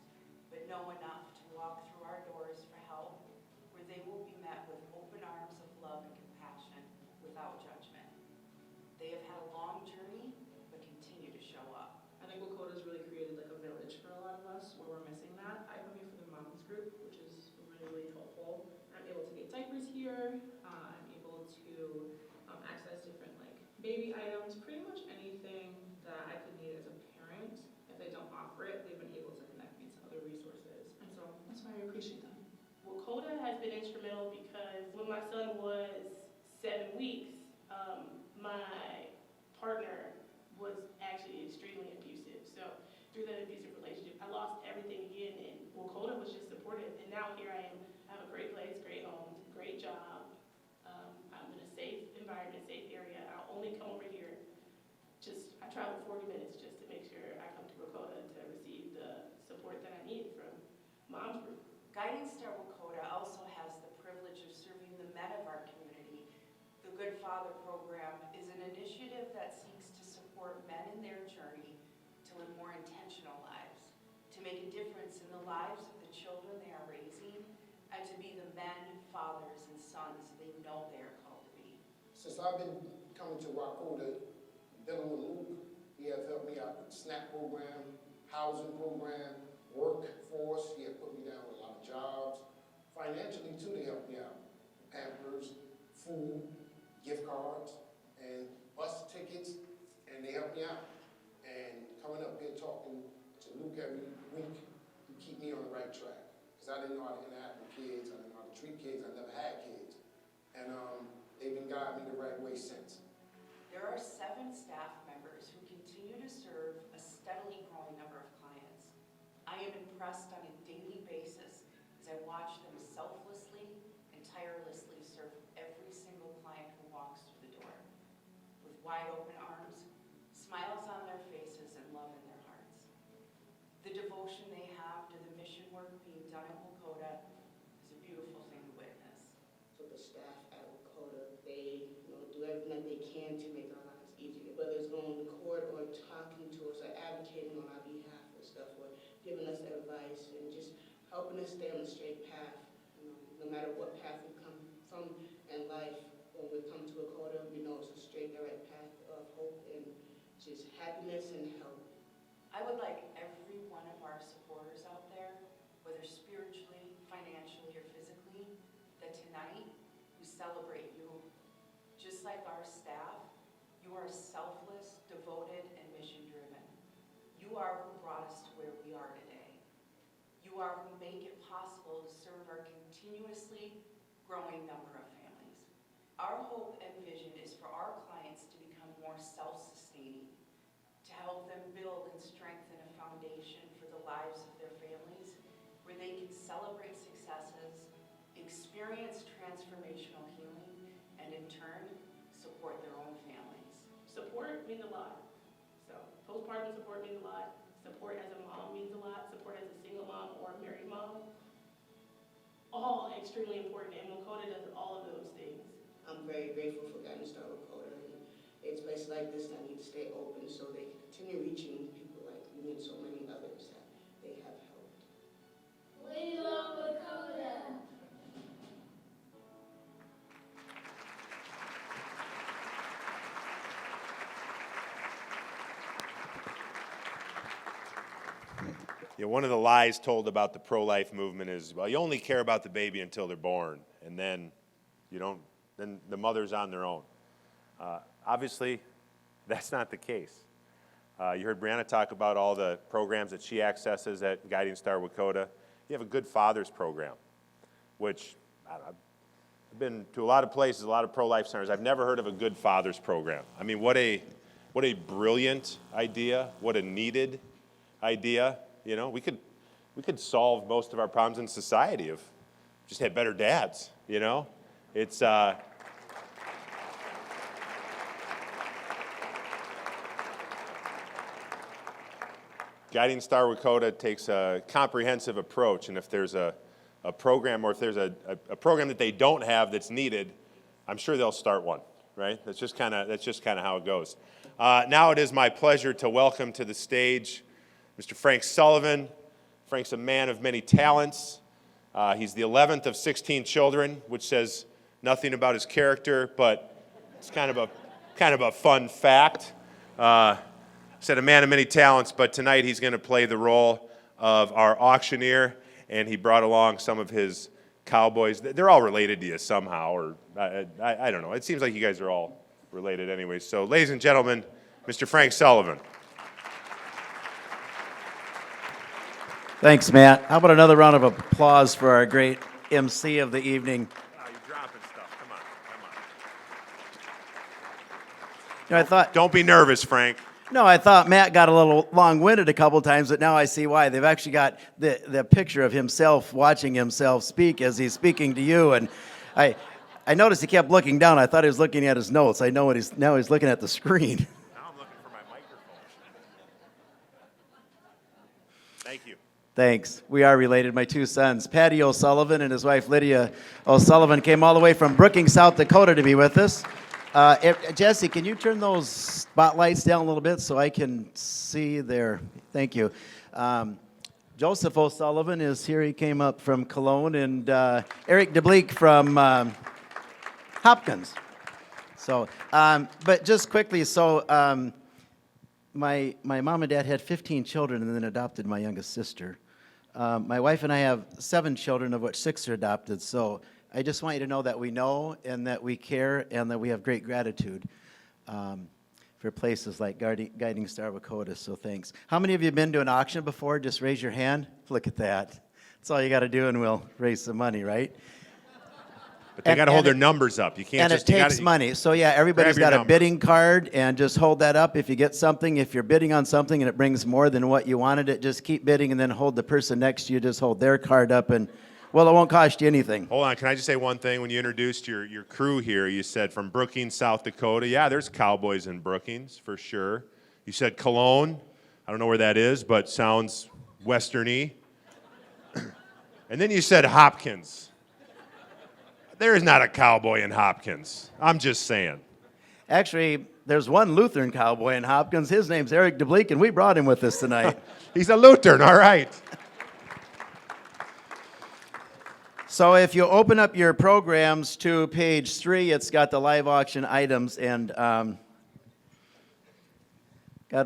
but know enough to walk through our doors for help, where they will be met with open arms of love and compassion without judgment. They have had a long journey, but continue to show up. I think Wakota's really created like a village for a lot of us where we're missing that. I come here for the moms group, which is really, really helpful. I'm able to get diapers here. I'm able to access different like baby items, pretty much anything that I could need as a parent. If they don't offer it, they've been able to connect me to other resources. And so that's why I appreciate them. Wakota has been instrumental because when my son was 7 weeks, my partner was actually extremely abusive. So through that abusive relationship, I lost everything again, and Wakota was just supportive. here I am. I have a great place, great home, great job. I'm in a safe environment, safe area. I'll only come over here. I travel 40 minutes just to make sure I come to Lakota to receive the support that I need from Mom's Group. Guiding Star Lakota also has the privilege of serving the men of our community. The Good Father program is an initiative that seeks to support men in their journey to live more intentional lives, to make a difference in the lives of the children they are raising, and to be the men, fathers, and sons they know they are called to be. Since I've been coming to Lakota, dealing with Luke, he has helped me out with the SNAP program, housing program, workforce. He has put me down with a lot of jobs. Financially, too, they helped me out. Pampers, food, gift cards, and bus tickets, and they helped me out. And coming up here talking to Luke every week, you keep me on the right track. Because I didn't know how to interact with kids, I didn't know how to treat kids, I never had kids. And they've been guiding me the right way since. There are 7 staff members who continue to serve a steadily growing number of clients. I am impressed on a daily basis as I watch them selflessly and tirelessly serve every single client who walks through the door. With wide open arms, smiles on their faces, and love in their hearts. The devotion they have to the mission work being done at Lakota is a beautiful thing to witness. So the staff at Lakota, they do everything they can to make our lives easier, whether it's going to court or talking to us or advocating on our behalf or stuff, or giving us advice and just helping us stay on the straight path. No matter what path we come from in life, when we come to Lakota, we know it's a straight, direct path of hope and just happiness and health. I would like every one of our supporters out there, whether spiritually, financially, or physically, that tonight we celebrate you. Just like our staff, you are selfless, devoted, and mission-driven. You are who brought us to where we are today. You are who make it possible to serve our continuously growing number of families. Our hope and vision is for our clients to become more self-sustaining, to help them build and strengthen a foundation for the lives of their families, where they can celebrate successes, experience transformational healing, and in turn, support their own families. Support means a lot. So postpartum support means a lot. Support as a mom means a lot. Support as a single mom or a married mom. All extremely important, and Lakota does all of those things. I'm very grateful for Guiding Star Lakota, and it's places like this that need to stay open so they can continue reaching people like you and so many others that they have helped. We love Lakota. One of the lies told about the pro-life movement is, well, you only care about the baby until they're born, and then then the mother's on their own. Obviously, that's not the case. You heard Brianna talk about all the programs that she accesses at Guiding Star Lakota. You have a Good Fathers program, which I've been to a lot of places, a lot of pro-life centers. I've never heard of a Good Fathers program. I mean, what a brilliant idea, what a needed idea. We could solve most of our problems in society if we just had better dads, It's Guiding Star Lakota takes a comprehensive approach, and if there's a program, or if there's a program that they don't have that's needed, I'm sure they'll start one, right? That's just kind of how it goes. Now it is my pleasure to welcome to the stage Mr. Frank Sullivan. Frank's a man of many talents. He's the 11th of 16 children, which says nothing about his character, but it's kind of a fun fact. Said a man of many talents, but tonight he's going to play the role of our auctioneer, and he brought along some of his cowboys. They're all related to you somehow, or I don't know. It seems like you guys are all related anyway. So, ladies and gentlemen, Mr. Frank Sullivan. Thanks, Matt. How about another round of applause for our great MC of the evening? Oh, you're dropping stuff. Come on. I thought, Don't be nervous, Frank. No, I thought Matt got a little long-winded a couple times, but now I see why. They've actually got the picture of himself watching himself speak as he's speaking to you, and I noticed he kept looking down. I thought he was looking at his notes. I know now he's looking at the screen. Now I'm looking for my microphone. Thank you. Thanks. We are related. My two sons, Patty O'Sullivan and his wife Lydia O'Sullivan, came all the way from Brookings, South Dakota to be with us. Jesse, can you turn those spotlights down a little bit so I can see there? Thank you. Joseph O'Sullivan is here. He came up from Cologne, and Eric DeBleek from Hopkins. So, but just quickly, so my mom and dad had 15 children and then adopted my youngest sister. My wife and I have 7 children, of which 6 are adopted. So I just want you to know that we know and that we care and that we have great gratitude for places like Guiding Star Wakota. So thanks. How many of you have been to an auction before? Just raise your hand. Look at that. That's all you got to do, and we'll raise some money, right? But they got to hold their numbers up. You can't and just. it takes money. So yeah, everybody's got a bidding card, and just hold that up. If you get something, if you're bidding on something and it brings more than what you wanted, it just keep bidding, and then hold the person next to you. Just hold their card up, and well, it won't cost you anything. Hold on, can I just say one thing? When you introduced your crew here, you said from Brookings, South Dakota. Yeah, there's cowboys in Brookings for sure. You said Cologne. I don't know where that is, but sounds westerny. And then you said Hopkins. There is not a cowboy in Hopkins. I'm just saying. Actually, there's one Lutheran cowboy in Hopkins. His name's Eric DeBleek, and we brought him with us tonight. He's a Lutheran, all right. So if you open up your programs to page 3, it's got the live auction items, and God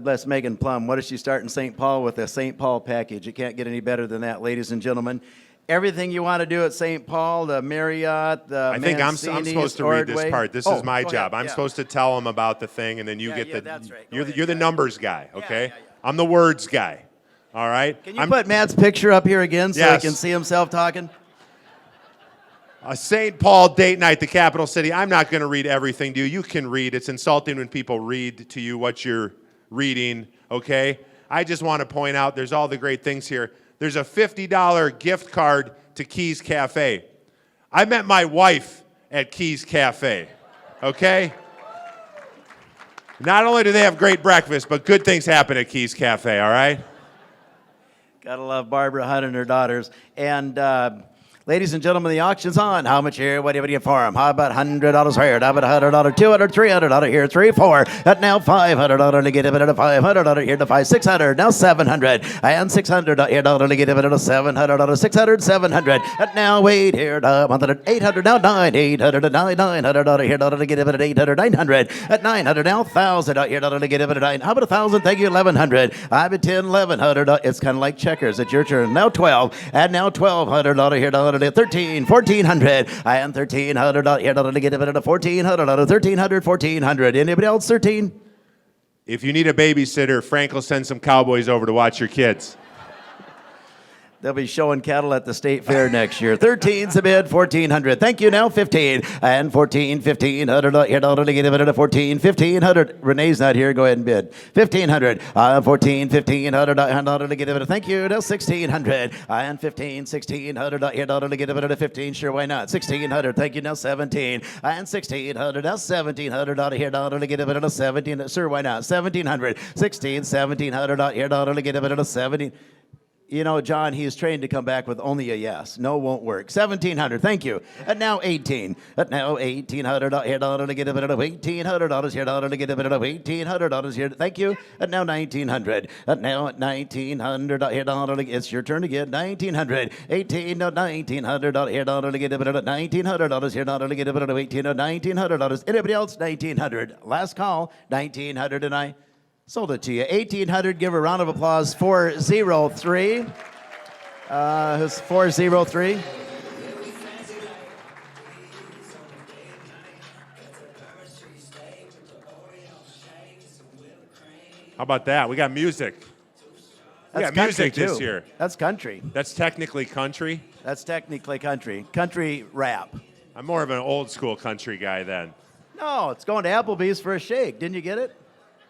bless Megan Plum. What does she start in St. Paul with? A St. Paul package. You can't get any better than that, ladies and gentlemen. Everything you want to do at St. Paul, the Marriott, the I think I'm supposed to read this part. This is my job. I'm yeah. supposed to tell them about the thing, and then you get the. That's right. You're the numbers guy, okay? I'm the words guy. All right. Can you put Matt's picture up here again so he can see himself talking? A St. Paul date night, the capital city. I'm not going to read everything to you. You can read. It's insulting when people read to you what you're reading, okay? I just want to point out there's all the great things here. There's a $50 gift card to Keys Cafe. I met my wife at Keys Cafe, okay? Not only do they have great breakfast, but good things happen at Keys Cafe, all right? Gotta love Barbara Hunt and her daughters. And ladies and gentlemen, the auction's on. How much here? What do you for them? How about $100 here? How about $100, $200, $300 here? 3, 4. And now $500 to get a bit of $500 here to 5, $600. Now $700 and $600 here to get a bit of $700, $600, $700. And now wait here, $800 now $800 to $900 here to get a bit of $800, $900 at $900 now $1,000 here to get a bit of $900. How about $1,000? Thank you, $1,100. I'm at $10, $1,100. It's kind of like checkers. It's your turn. Now $12 and now $1,200 here to $13, $1,400, and $1,300 here to get a bit of $1,400, $1,300, $1,400. Anybody else? 13? If you need a babysitter, Frank will send some cowboys over to watch your kids. They'll be showing cattle at the state fair next year. 13's a bid, 1,400. Thank you. Now 15 and 14, 1,500. Here to get a bid of 14, 1,500. Renee's not here. Go ahead and bid. 1,500, 14, 1,500. To get a bid of. Thank you. Now 1,600 and 15, 1,600. Here to get a bid of 15. Sure, why not? 1,600. Thank you. Now 17 and 1,600. Now 1,700. Here to get a bid of 17. Sure, why not? 1,700, 16, 1,700. Here to get a bid of 17. You know, John, he is trained to come back with only a yes. No won't work. 1,700, thank you. And now 18. And now 1,800 here to get a bit of $1,800 here to get a bit of $1,800 here. Thank you. And now 1,900. And now 1,900 here to it's your turn again. 1,900. 18 to 1,900 here to get a bit of $1,900 here to get a bit of 18 to $1,900. Anybody else? 1,900. Last call. 1,900 and I sold it to you. 1,800. Give a round of applause. 403. Who's 403? How about that? We got music. We got music this year. That's country. That's technically country? That's technically country. Country rap. I'm more of an old school country guy then. No, it's going to Applebee's for a shake. Didn't you get it?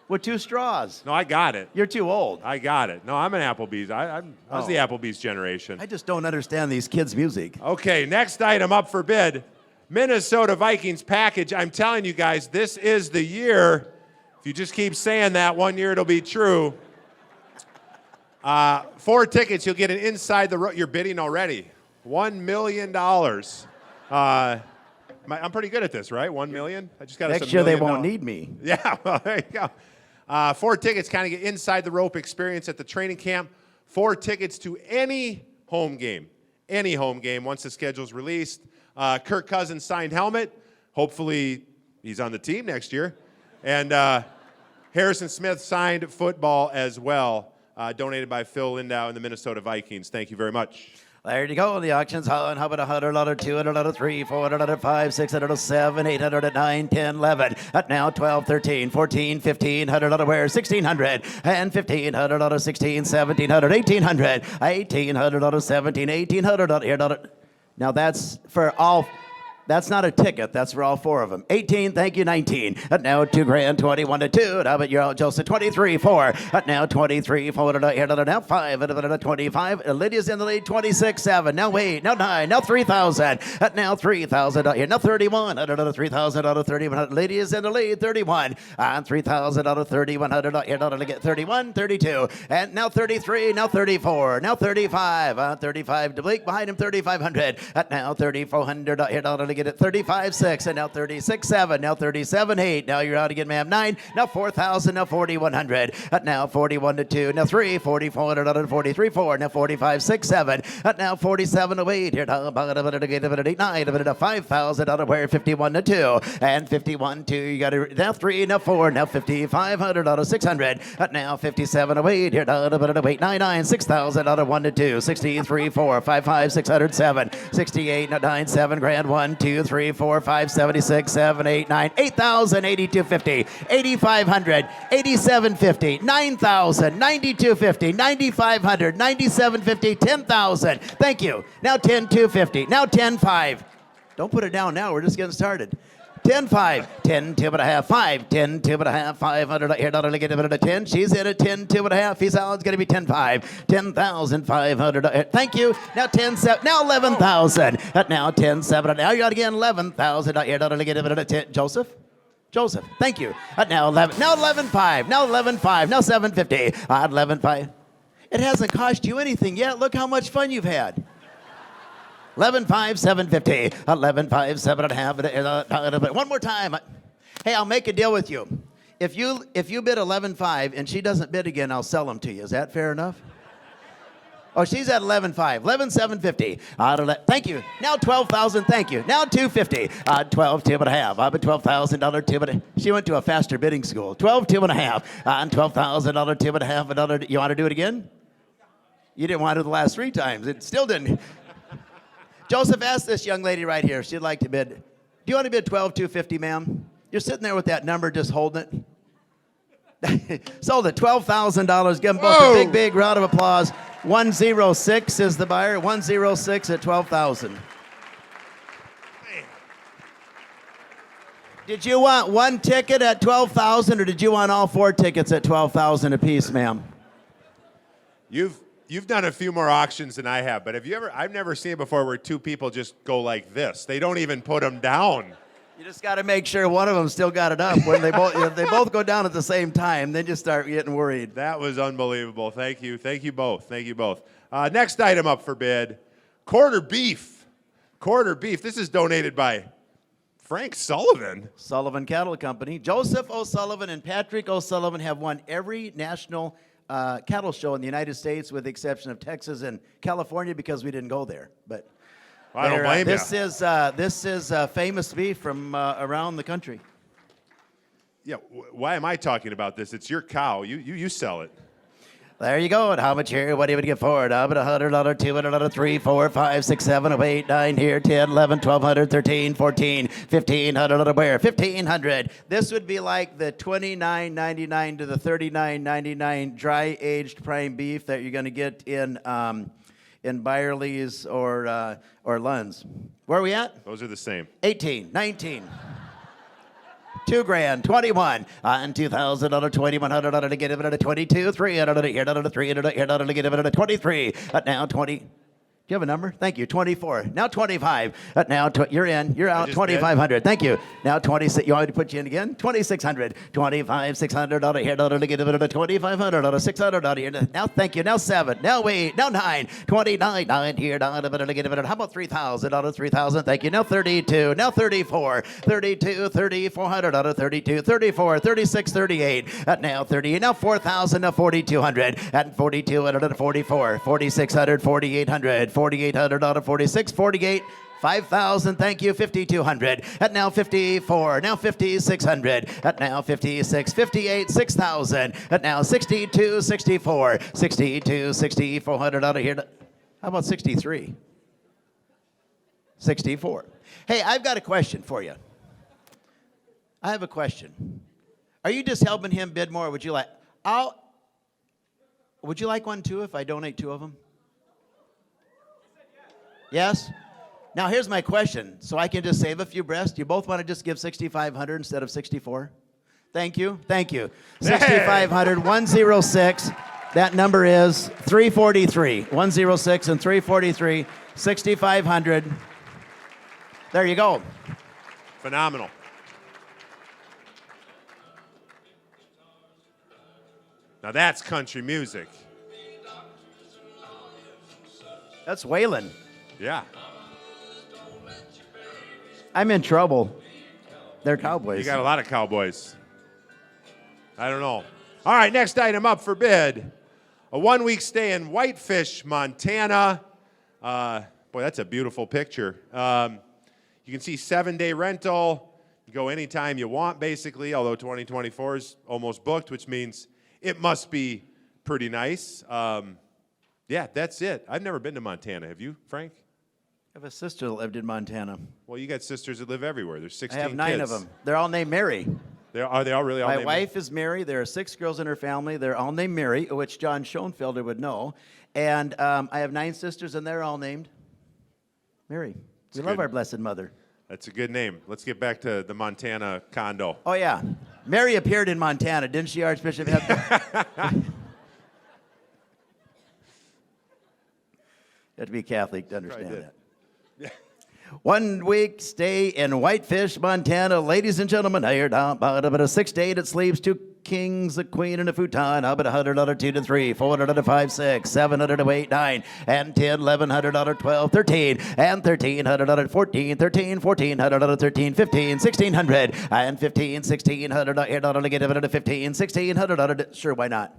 with 2 straws. No, I got it. You're too old. I got it. No, I'm an Applebee's. I was the Applebee's generation. I just don't understand these kids' music. Okay, next item up for bid. Minnesota Vikings package. I'm telling you guys, this is the year. If you just keep saying that, one year it'll be true. 4 tickets, you'll get an inside the row. You're bidding already. $1 million. I'm pretty good at this, right? 1 million? I just got Next year they won't need me. Yeah, well, there you go. 4 tickets, kind of get inside the rope experience at the training camp. 4 tickets to any home game once the schedule's released. Kirk Cousins signed helmet. Hopefully he's on the team next year. And Harrison Smith signed football as well, donated by Phil Lindau and the Minnesota Vikings. Thank you very much. There you go. The auctions. How about $100, $200, $300, $400, $500, $600, $700, $800, $900, $1000, $1100. At now $1200, $1300, $1400, $1500 where $1600 and $1500, $1600, $1700, $1800, $1800, $1700, $1800 here. Now that's for all. That's not a ticket. That's for all 4 of them. 18, thank you, 19. At now $2,000, 21 to 2. How about your Joseph? 23, 4. At now 23, 4. Now 5. 25. Lydia's in the lead. 26, 7. Now 8. Now 9. Now 3,000. At now 3,000 here. Now 31. 3,000 out of 31. Lydia's in the lead. 31. And 3,000 out of 3,100 here. To get 31, 32. And now 33. Now 34. Now 35. 35 to Blake behind him. 3,500. At now 3,400 here. To get it 35.6, and now 36.7, now 37.8, now you're out to get ma'am 9, now 4,000, now 4,100, now 41 to 2, now 3, 4,400 out of 43.4, now 45.6, now 47.8, here to get 9, 5,000 out of where 51 to 2, and 51 2, you got to now 3, now 4, now 5,500 out of 600, now 57.8, here to 899, 6,000 out of 1 to 2, 63 4, 55 607, 68 9 7 grand 1 2 3 4 5 76 7 8 9 8,000 82.50 8,500 87.50 9,000 92.50 9,500 97.50 10,000. Thank you. Now 10,250. Now 10,5. Don't put it down now. We're just getting started. 10-5, 10-2.5, 5, 10-2.5, 500 here, to get a 10. She's in at 10-2.5. He's out. It's going to be 10-5, 10,500. Thank you. Now 10-7. Now 11,000. Now 10-7. Now you got again 11,000 here, to get a 10. Joseph. Thank you. Now 11. Now 11.5. Now 11.5. Now 750. 11.5. It hasn't cost you anything yet. Look how much fun you've had. 11.5, 750. 11.5, 7.5. One more time. Hey, I'll make a deal with you. If you bid 11.5 and she doesn't bid again, I'll sell them to you. Is that fair enough? Oh, she's at 11.5. 11.750. Thank you. Now 12,000. Thank you. Now 250. 12 2.5. I'm a $12,000 2. She went to a faster bidding school. 12 2.5. On $12,000 2.5. You want to do it again? You didn't want to do the last 3 times. It still didn't. Joseph, ask this young lady right here. She'd like to bid. Do you want to bid 12,250, ma'am? You're sitting there with that number, just holding it. Sold it. $12,000. Give them both a big round of applause. 106 is the buyer. 106 at 12,000. Did you want 1 ticket at 12,000, or did you want all 4 tickets at 12,000 apiece, ma'am? You've done a few more auctions than I have, but I've never seen it before where 2 people just go like this. They don't even put them down. You just got to make sure one of them still got it up. When they both go down at the same time, then you start getting worried. That was unbelievable. Thank you. Thank you both. Next item up for bid, quarter beef. This is donated by Frank Sullivan. Sullivan Cattle Company. Joseph O'Sullivan and Patrick O'Sullivan have won every national cattle show in the United States, with the exception of Texas and California, because we didn't go there. But I don't blame you. This is famous beef from around the country. Yeah. Why am I talking about this? It's your cow. You sell it. There you go. And how much here? What do you get for it? $100, $200, 3, 4, 5, 6, 7, 8, 9 here, 10, 11, 1,200, 13, 14, 1,500 where? 1,500. This would be like the $29.99 to the $39.99 dry aged prime beef that you're going to get in Byerly's or Lund's. Where are we at? Those are the same. 18, 19. $2,000, 21, and $2,000, $2,100 to get it at 22, 300 here, 300 here, to get it at 23, now 20. Do you have a number? Thank you. 24. Now 25. Now you're in. You're out. 2,500. Thank you. Now 26. You want me to put you in again? 2,600. 25. $600 here. To get it at 2,500. 600 here. Now thank you. Now 7. Now 8. Now 9. 29. 9 here. To get it. How about 3,000? 3,000. Thank you. Now 32. Now 34. 32. 3,400. 32. 34. 36. 38. Now 30. Now 4,000. Now 4,200. At 4,200. 44. 4,600. 4,800. 4,800, 46, 48, 5,000, thank you, 5,200. At now 54, now 5,600. At now 56, 58, 6,000. At now 62, 64, 62, 6,400 out of here. How about 63? 64. Hey, I've got a question for you. I have a question. Are you just helping him bid more? Would you like one too if I donate 2 of them? Yes? Now here's my question. So I can just save a few breasts. You both want to just give 6,500 instead of 64? Thank you. Thank you. 6,500, 106. That number is 343. 106 and 343. 6,500. There you go. Phenomenal. Now that's country music. That's Waylon. Yeah. I'm in trouble. They're cowboys. You got a lot of cowboys. I don't know. All right, next item up for bid. A 1-week stay in Whitefish, Montana. Boy, that's a beautiful picture. You can see 7-day rental. You go anytime you want, basically, although 2024 is almost booked, which means it must be pretty nice. Yeah, that's it. I've never been to Montana. Have you, Frank? I have a sister that lived in Montana. Well, you got sisters that live everywhere. There's 16 I have 9 kids. of them. They're all named Mary. Are they all really all My named wife is Mary. There are 6 girls in her family. They're all named Mary, which John Schoenfelder would know. And I have 9 sisters, and they're all named Mary. We love our Blessed Mother. That's a good name. Let's get back to the Montana condo. Oh, yeah. Mary appeared in Montana, didn't she, Archbishop? You have to be Catholic to understand that. 1 week stay in Whitefish, Montana. Ladies and gentlemen, hired out about a 6-day that sleeps 2 kings, a queen, and a futon. How about $100, 2 to 3, $400, 5, 6, $700, 8, 9, and 10, $1,100, 12, 13, and $1,300, 14, 13, $1,400, 13, 15, $1,600, and 15, $1,600, to get it to 15, $1,600. Sure, why not?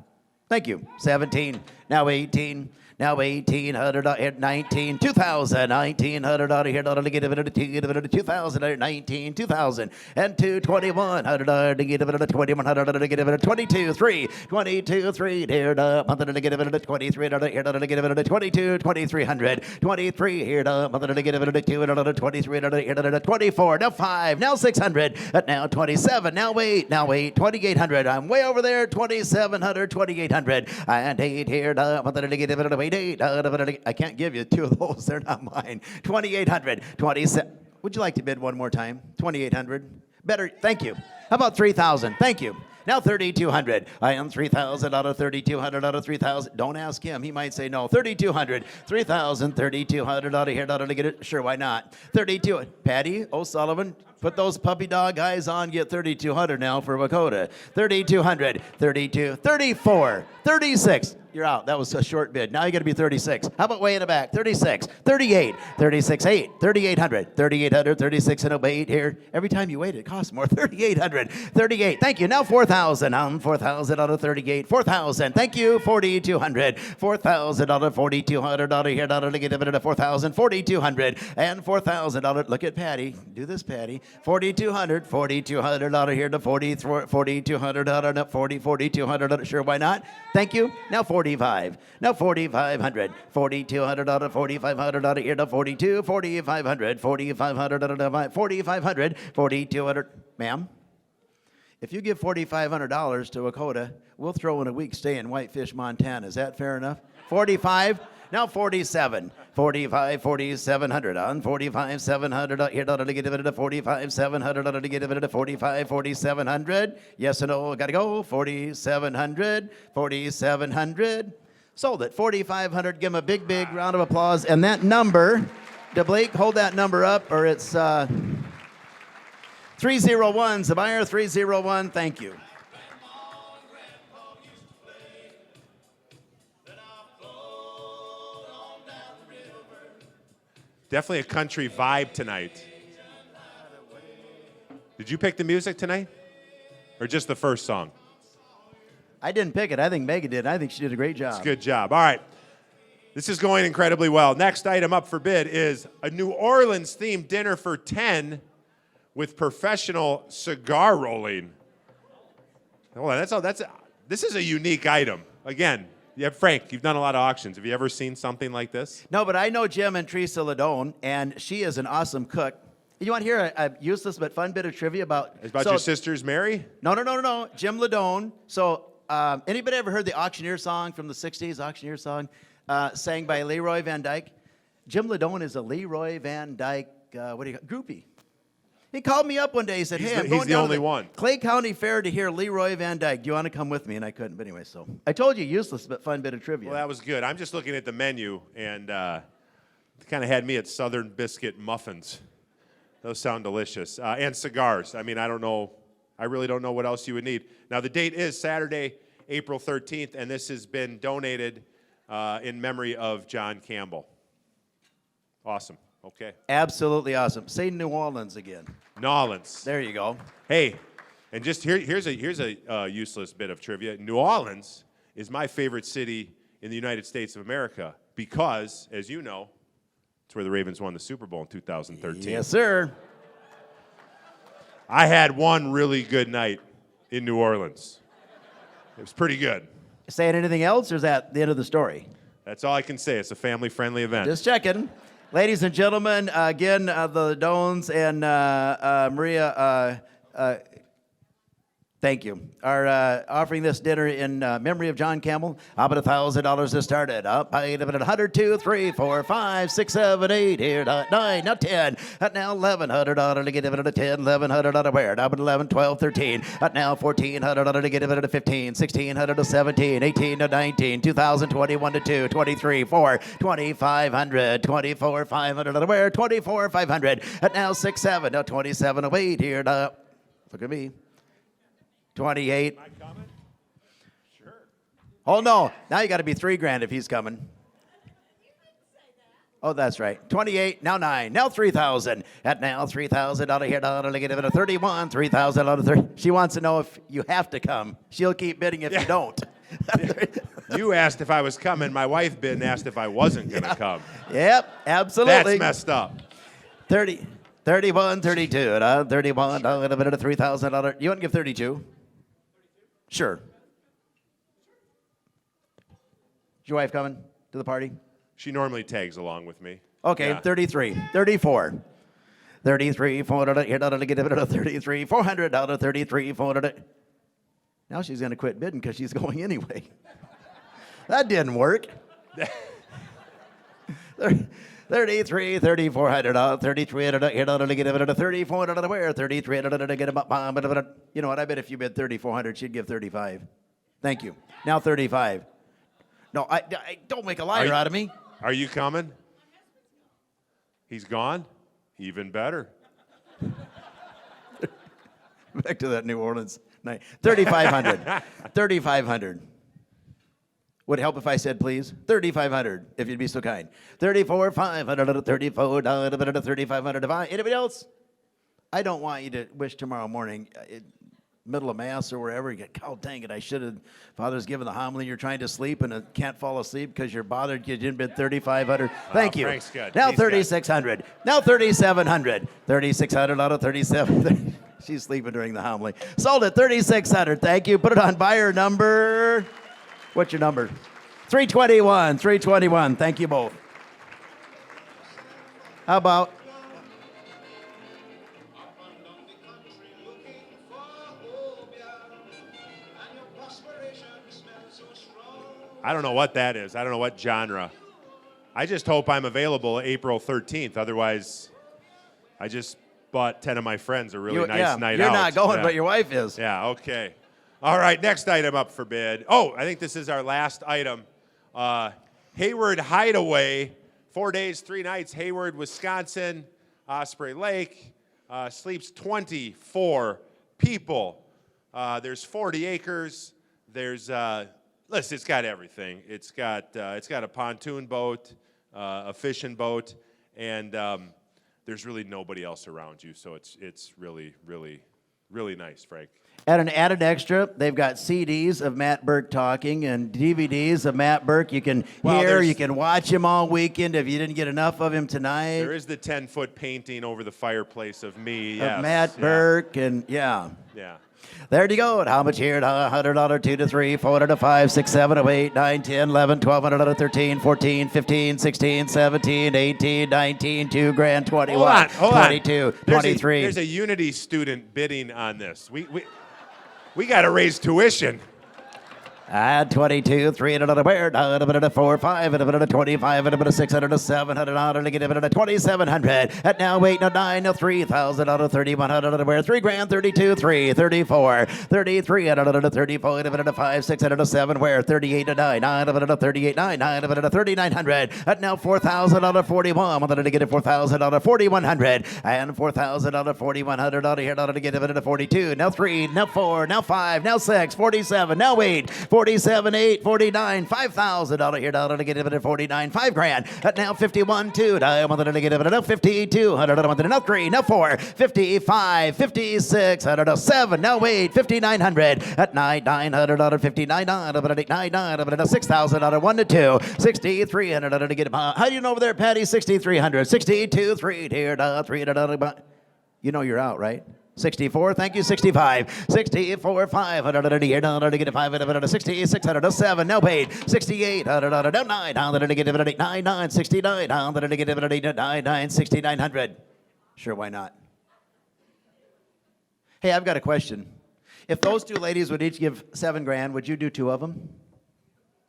Thank you. 17, now 18. Now 1,800, 19, 2,000, 1,900 out of here, to get it to 2,000, 19, 2,000, and 2,2,100 to get it to 2,100 to get it to 22, 3, 22, 3, here to get it to 23, here to get it to 22, 2,300, 23, here to get it to 2, 23, here to 24, now 5, now 600, now 27, now 8, 2,800. I'm way over there, 2,700, 2,800, and 8 here to get it to 8. I can't give you 2 of those. They're not mine. 2,800. 27. Would you like to bid one more time? 2,800. Better. Thank you. How about 3,000? Thank you. Now 3,200. I am 3,000 out of 3,200 out of 3,000. Don't ask him. He might say no. 3,200. 3,000. 3,200 out of here. To get it. Sure, why not? 32. Patty O'Sullivan. Put those puppy dog eyes on. Get 3,200 now for Wakota. 3,200. 32. 34. 36. You're out. That was a short bid. Now you got to be 36. How about way in the back? 36, 38, 36, 8, 3,800, 3,800, 36 and 8 here. Every time you wait, it costs more. 3,800, 38. Thank you. Now 4,000. 4,000 out of 38. 4,000. Thank you. 4,200. 4,000 out of 4,200 out of here. To get it to 4,000. 4,200 and 4,000 out of. Look at Patty. Do this, Patty. 4,200. 4,200 out of here to 4,200 out of 4,200. Sure, why not? Thank you. Now 45. Now 4,500. 4,200 out of 4,500 out of here to 42. 4,500. 4,500 out of 4,500. 4,200. Ma'am, If you give $4,500 to Wakota, we'll throw in a week stay in Whitefish, Montana. Is that fair enough? 45? Now 47. 45, 4,700 on 45, 700. Here, to get it to 45, 700. To get it to 45, 4,700. Yes or no? Got to go. 4,700. 4,700. Sold it. 4,500. Give him a big, big round of applause. And that number, DeBlake, hold that number up, or it's 301's the buyer. 301. Thank you. Definitely a country vibe tonight. Did you pick the music tonight? Or just the first song? I didn't pick it. I think Megan did. I think she did a great job. It's a good job. All right. This is going incredibly well. Next item up for bid is a New Orleans-themed dinner for 10 with professional cigar rolling. Hold on, this is a unique item. Again, Frank, you've done a lot of auctions. Have you ever seen something like this? No, but I know Jim and Teresa Ladone, and she is an awesome cook. You want to hear a useless but fun bit of trivia about... Your sisters, Mary? No. Jim Ladone. So, anybody ever heard the Auctioneer song from the 60s, Auctioneer song, sang by Leroy Van Dyke? Jim Ladone is a Leroy Van Dyke, groupie. He called me up one day. He said, "Hey, I'm going down to the Clay County Fair to hear Leroy Van Dyke. Do you want to come with me?" And I couldn't. But anyway, so I told you, useless but fun bit of trivia. Well, that was good. I'm just looking at the menu, and it kind of had me at Southern Biscuit muffins. Those sound delicious. And cigars. I mean, I really don't know what else you would need. Now, the date is Saturday, April 13th, and this has been donated in memory of John Campbell. Awesome. Okay. Absolutely awesome. Say New Orleans again. New Orleans. There you go. Hey, and just here's a useless bit of trivia. New Orleans is my favorite city in the United States of America because, as you know, it's where the Ravens won the Super Bowl in 2013. Yes, sir. I had one really good night in New Orleans. It was pretty good. Saying anything else, or is that the end of the story? That's all I can say. It's a family-friendly event. Just checking. Ladies and gentlemen, again, the Dones and Maria, thank you, are offering this dinner in memory of John Campbell. Up at $1,000 to start it. Up at 100, 2, 3, 4, 5, 6, 7, 8, here, 9, now 10. At now $1,100 to get it at 10, $1,100 where? Up at 11, 12, 13. At now $1,400 to get it at 15, 1,600 to 17, 18 to 19, 2,021 to 2, 23, 4, 2,500, 24, 500 where? 24, 500. At now 6, 7, now 27 to 8 here. Look at me. 28. Am I coming? Sure. Oh, no. Now you got to be $3,000 if he's coming. Oh, that's right. 28, now 9, now 3,000. At now $3,000 here, to get it at 31, 3,000 out of 30. She wants to know if you have to come. She'll keep bidding if you don't. You asked if I was coming. My wife bid and asked if I wasn't going to come. Yep, absolutely. That's messed up. 31, 32, 31, $3,000. You want to give 32? Sure. Is your wife coming to the party? She normally tags along with me. Okay, Yeah. 33, 34. 33, 400, here, to get it at 33, $400, 33, 400. Now she's going to quit bidding because she's going anyway. That didn't work. 33, 3,400, 3,300, here, to get it at 3,400 where? 3,300 to get him up. You know what? I bet if you bid 3,400, she'd give 35. Thank you. Now 35. No, I don't make a liar out of me. Are you coming? He's gone? Even better. Back to that New Orleans night. 3,500. 3,500. Would it help if I said please? 3,500, if you'd be so kind. 34, 500, 34, 3,500. Anybody else? I don't want you to wish tomorrow morning, middle of Mass or wherever, you get, oh, dang it, I should have, Father's given the homily, you're trying to sleep and can't fall asleep because you're bothered because you didn't bid 3,500. Thank you. Frank's good. Now He's 3,600. Now 3,700. 3,600 out of 37. She's sleeping during the homily. Sold at 3,600. Thank you. Put it on buyer number. What's your number? 321. 321. Thank you both. How about? I don't know what that is. I don't know what genre. I just hope I'm available April 13th. Otherwise, I just bought 10 of my friends a really nice night you're out. not going, Yeah. but your wife is. Yeah, okay. All right, next item up for bid. Oh, I think this is our last item. Hayward Hideaway, 4 days, 3 nights, Hayward, Wisconsin, Osprey Lake. Sleeps 24 people. There's 40 acres. There's, listen, it's got everything. It's got a pontoon boat, a fishing boat, and there's really nobody else around you. So it's really, really, really nice, Frank. At an added extra, they've got CDs of Matt Burke talking and DVDs of Matt Burke. You can hear, you can watch him all weekend if you didn't get enough of him tonight. There is the 10-foot painting over the fireplace of me, Of yes. Matt Burke, and yeah. Yeah. There you go. How much here? $100, 2 to 3, 4 to 5, 6, 7, 8, 9, 10, 11, 12, 13, 14, 15, 16, 17, 18, 19, $2 grand, 21, Hold 22, on. 23. There's a Unity student bidding on this. We got to raise tuition. 22, 3, and another word, 4, 5, and another 25, and another 600, 700, to get another 2,700. At now 8, 9, 3,000, 3,100, another $3 grand, 32, 3, 34, 33, and another 34, and another 5, 600, 7, where 38, 9, 9, another 38, 9, 9, another 3,900. At now 4,000, 41, another to get it 4,000, 4,100, and 4,000, 4,100, here, to get it 42. Now 3, now 4, now 5, now 6, 47, now 8, 47, 8, 49, $5,000 here, to get it at 49, $5 grand. At now 51, 2, I wanted to get it at 52, I wanted now 3, now 4, 55, 56, I don't know, 7, now 8, 5,900. At 9, $900, 59, 9, 6,000, 1 to 2, 6,300 to get it. How do you know over there, Patty? 6,300, 62, 3, here, 3, you know you're out, right? 64, thank you, 65, 64, 500, here, to get it 500, 6,600, 7, no paid, 6800, no 900, to get it 8, 9, 6900, to get it 8, 9, 6,900. Sure, why not? Hey, I've got a question. If those two ladies would each give $7 grand, would you do 2 of them?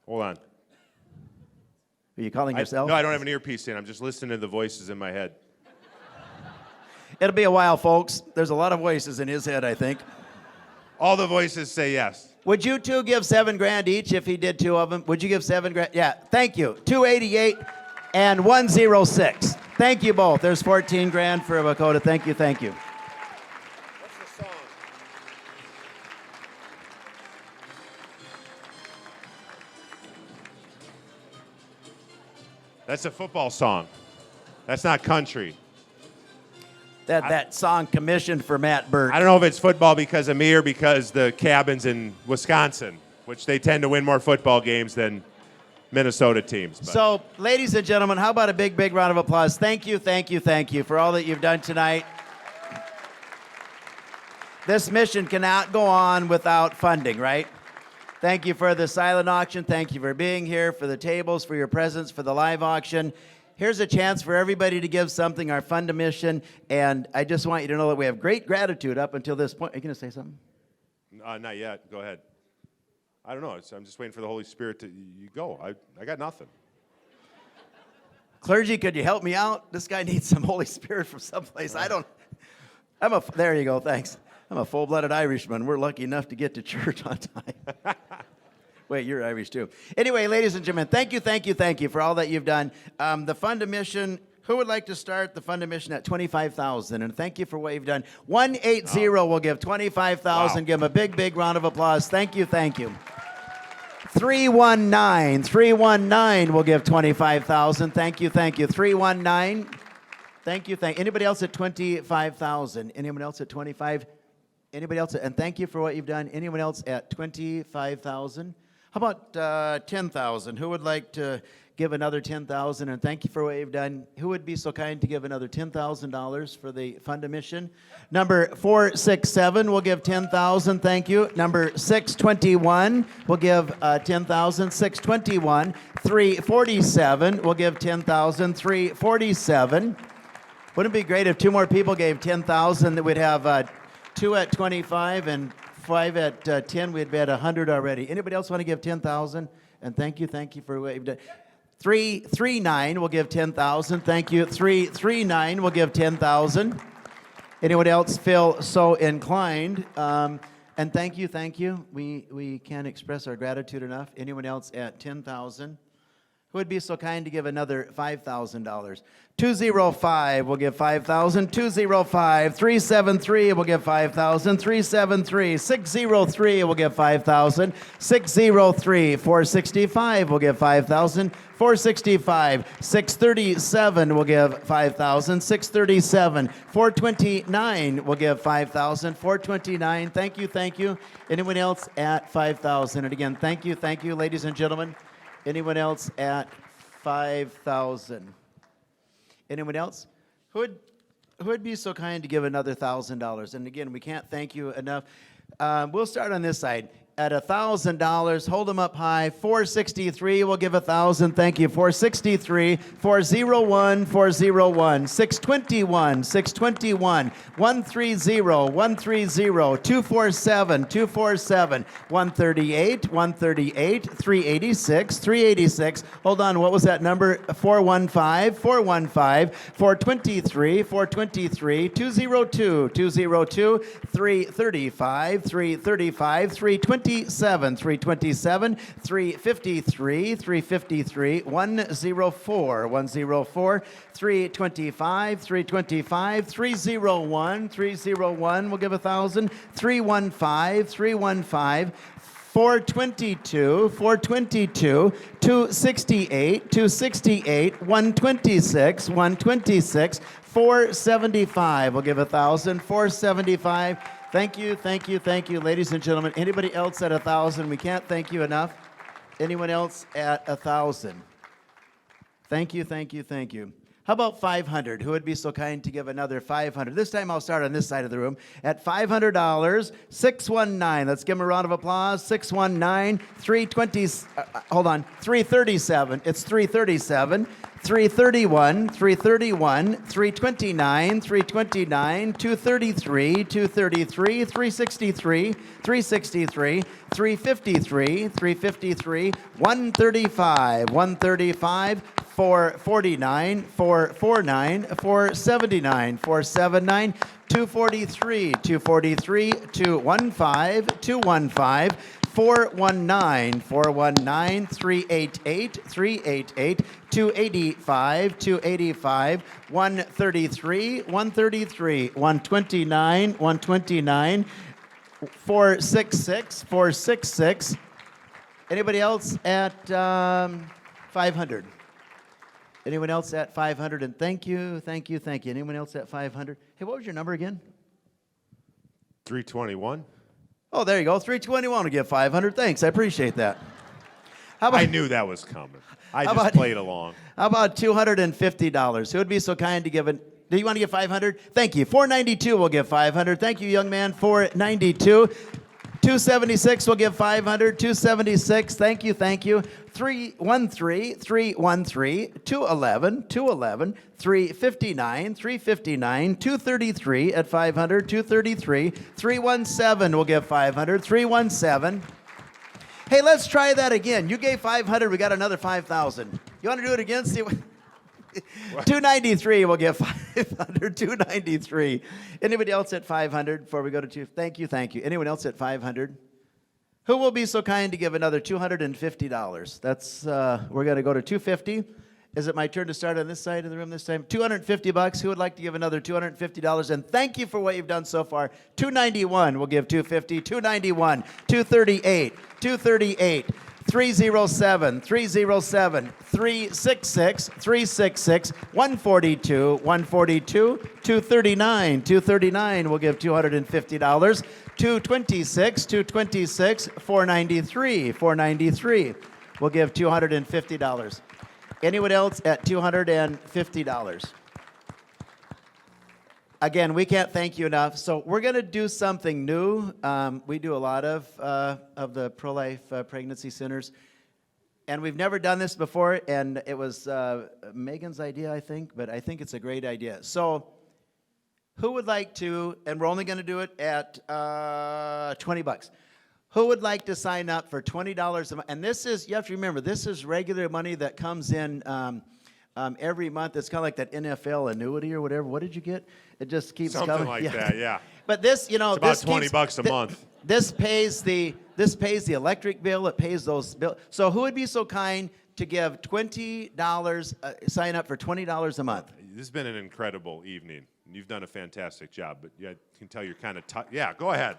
Hold on. Are you calling yourself? No, I don't have an earpiece in. I'm just listening to the voices in my head. It'll be a while, folks. There's a lot of voices in his head, I think. All the voices say yes. Would you two give $7 grand each if he did 2 of them? Would you give $7 grand? Yeah, thank you. 288 and 106. Thank you both. There's 14 grand for Lakota. Thank you, thank you. What's the song? That's a football song. That's not country. That song commissioned for Matt Burke. I don't know if it's football because of me or because the cabin's in Wisconsin, which they tend to win more football games than Minnesota teams. But. So, ladies and gentlemen, how about a big, big round of applause? Thank you, thank you, thank you for all that you've done tonight. This mission cannot go on without funding, right? Thank you for the silent auction. Thank you for being here, for the tables, for your presence, for the live auction. Here's a chance for everybody to give something, our fund a mission, and I just want you to know that we have great gratitude up until this point. Are you going to say something? Not yet. Go ahead. I don't know. I'm just waiting for the Holy Spirit to you go. I got nothing. Clergy, could you help me out? This guy needs some Holy Spirit from someplace. There you go, thanks. I'm a full-blooded Irishman. We're lucky enough to get to church on time. Wait, you're Irish too. Anyway, ladies and gentlemen, thank you for all that you've done. The fund a mission, who would like to start the fund a mission at $25,000? And thank you for what you've done. 180 will give $25,000. Wow. Give them a big, big round of applause. Thank you, thank you. 319 will give $25,000. Thank you, thank you. 319. Thank you, anybody else at $25,000? Anyone else at 25? Anybody else? And thank you for what you've done. Anyone else at $25,000? How about $10,000? Who would like to give another $10,000? And thank you for what you've done. Who would be so kind to give another $10,000 for the fund a mission? Number 467 will give $10,000. Thank you. Number 621 will give $10,000. 621. 347 will give $10,000. 347. Wouldn't it be great if 2 more people gave $10,000? That we'd have 2 at 25 and 5 at 10. We'd be at 100 already. Anybody else want to give $10,000? And thank you for what you've done. 339 will give 10,000. Thank you. 339 will give 10,000. Anyone else feel so inclined? And thank you. We can't express our gratitude enough. Anyone else at 10,000? Who would be so kind to give another $5,000? 205 will give 5,000. 205. 373 will give 5,000. 373. 603 will give 5,000. 603. 465 will give 5,000. 465. 637 will give 5,000. 637. 429 will give 5,000. 429. Thank you. Anyone else at 5,000? And again, thank you, ladies and gentlemen. Anyone else at 5,000? Anyone else? Who would be so kind to give another $1,000? And again, we can't thank you enough. We'll start on this side. At $1,000, hold them up high. 463, we'll give 1,000. Thank you. 463, 401, 401, 621, 621, 130, 130, 247, 247, 138, 138, 386, 386. Hold on, what was that number? 415, 415, 423, 423, 202, 202, 335, 335, 327, 327, 353, 353, 104, 104, 325, 325, 301, 301, we'll give 1,000, 315, 315, 422, 422, 268, 268, 126, 126, 475, we'll give 1,000, 475. Thank you, ladies and gentlemen. Anybody else at 1,000? We can't thank you enough. Anyone else at 1,000? Thank you. How about 500? Who would be so kind to give another 500? This time I'll start on this side of the room. At $500, 619. Let's give him a round of applause. 619, 320. Hold on, 337. It's 337. 331, 331, 329, 329, 233, 233, 363, 363, 353, 353, 135, 135, 449, 449, 479, 479, 243, 243, 215, 215, 419, 419, 388, 388, 285, 285, 133, 133, 129, 129, 466, 466. Anybody else at 500? Anyone else at 500? And thank you. Anyone else at 500? Hey, what was your number again? 321. Oh, there you go. 321 will give 500. Thanks. I appreciate that. I knew that was coming. I just played along. How about $250? Who would be so kind to give it? Do you want to give 500? Thank you. 492 will give 500. Thank you, young man. 492. 276 will give 500. 276. Thank you. 313, 313, 211, 211, 359, 359, 233 at 500. 233. 317 will give 500. 317. Hey, let's try that again. You gave 500. We got another 5,000. You want to do it again? See what? 293 will give 500. 293. Anybody else at 500 before we go to two? Thank you. Anyone else at 500? Who will be so kind to give another $250? That's we're going to go to 250. Is it my turn to start on this side of the room this time? $250. Who would like to give another $250? And thank you for what you've done so far. 291 will give 250. 291. 238. 238. 307, 307, 366, 366, 142, 142, 239, 239 will give $250. 226, 226, 493, 493 will give $250. Anyone else at $250? Again, we can't thank you enough. So we're going to do something new. We do a lot of the pro-life pregnancy centers. And we've never done this before. And it was Megan's idea, I think. But I think it's a great idea. So who would like to, and we're only going to do it at $20. Who would like to sign up for $20 a month? And this is, you have to remember, this is regular money that comes in every month. It's kind of like that NFL annuity or whatever. What did you get? It just keeps Something coming. like that, yeah. But this, you know, It's about this 20 keeps- bucks a month. This pays the electric bill. It pays those bills. So who would be so kind to give $20? Sign up for $20 a month. This has been an incredible evening. You've done a fantastic job, but yeah, I can tell you're kind of yeah, go ahead.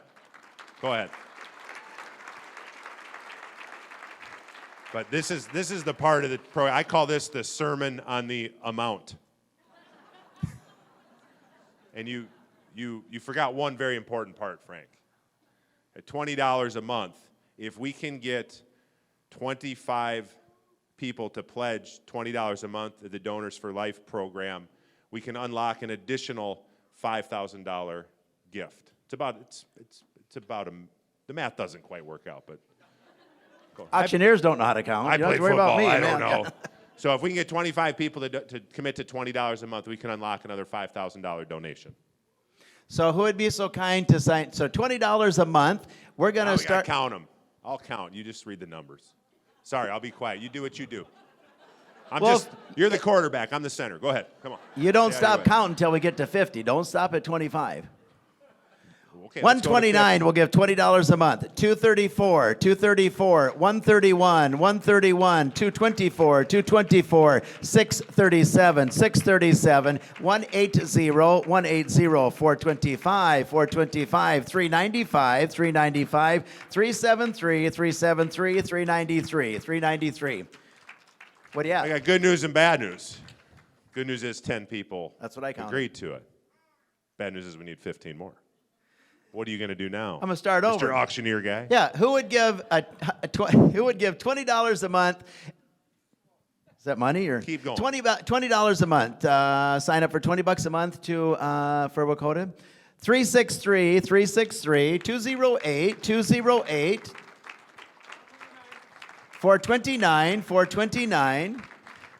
Go ahead. But this is the part of the program. I call this the sermon on the amount. And you forgot one very important part, Frank. At $20 a month, if we can get 25 people to pledge $20 a month to the Donors for Life program, we can unlock an additional $5,000 gift. It's about the math doesn't quite work out, but Auctioneers don't know how to count. I You don't play have to worry football. about me, I man. don't know. So if we can get 25 people to commit to $20 a month, we can unlock another $5,000 donation. So who would be so kind to sign? So $20 a month. We're going to start. Count them. I'll count. You just read the numbers. Sorry, I'll be quiet. You do what you do. You're the quarterback. I'm the center. Go ahead. Come on. You don't Stay out stop of the way. counting until we get to 50. Don't stop at 25. Okay, let's go to 129 50. will give $20 a month. 234, 234, 131, 131, 224, 224, 637, 637, 180, 180, 425, 425, 395, 395, 373, 373, 393, 393. What do you have? I got good news and bad news. Good news is 10 people That's what I counted. agreed to it. Bad news is we need 15 more. What are you going to do now? I'm going to start Mr. over. Auctioneer guy? Yeah, who would give $20 a month? Is that money or Keep going. $20 a month. Sign up for $20 a month to for Wakota. 363 363 208 208 429 429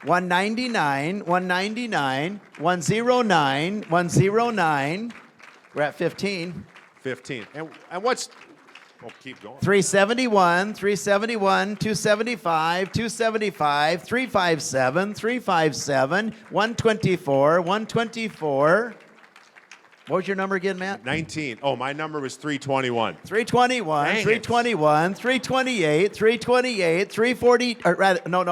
199 199 109 109. We're at 15. 15. And what's... Oh, keep going. 371, 371, 275, 275, 357, 357, 124, 124. What was your number again, Matt? 19. Oh, my number was 321. 321, Dang it. 321, 328, 328, 340, or rather, no,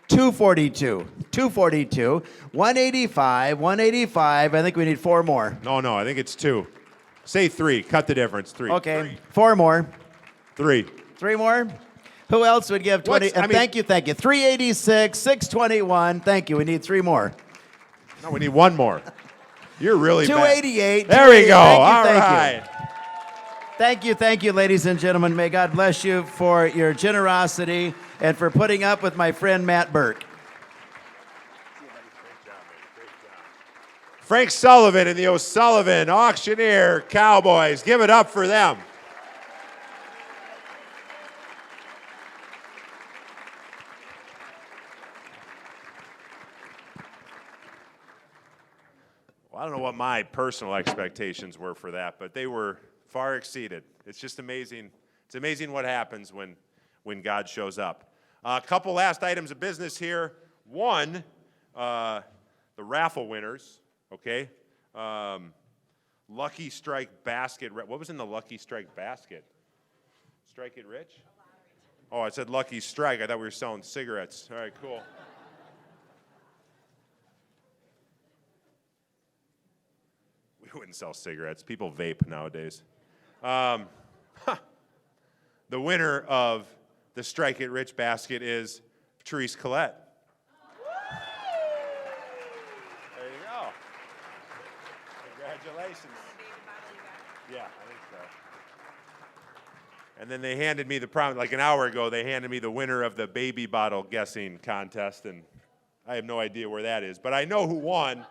242, 242, 185, 185. I think we need 4 more. No, I think it's 2. Say 3. Cut the difference. 3. Okay, 3. 4 more. 3. 3 more? Who else would give 20? Thank you. 386, 621. Thank you. We need 3 more. No, we need 1 more. You're really bad. 288. There we go. All Thank right. you, thank you, ladies and gentlemen. May God bless you for your generosity and for putting up with my friend Matt Burke. Frank Sullivan and the O'Sullivan Auctioneer Cowboys. Give it up for them. Well, I don't know what my personal expectations were for that, but they were far exceeded. It's just amazing. It's amazing what happens when God shows up. A couple last items of business here. One, the raffle winners. Okay. Lucky Strike basket. What was in the Lucky Strike basket? Strike It Rich? Oh, I said Lucky Strike. I thought we were selling cigarettes. All right, cool. We wouldn't sell cigarettes. People vape nowadays. The winner of the Strike It Rich basket is Patrice Collette. Congratulations. Yeah, I think so. And then they handed me like an hour ago, they handed me the winner of the baby bottle guessing contest, and I have no idea where that is. But I know who won,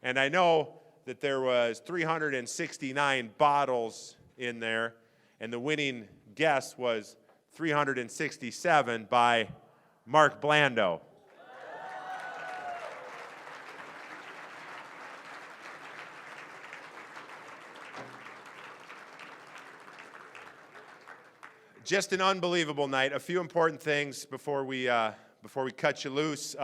and I know that there was 369 bottles in there, and the winning guess was 367 by Mark Blando. Just an unbelievable night. A few important things before we cut you loose.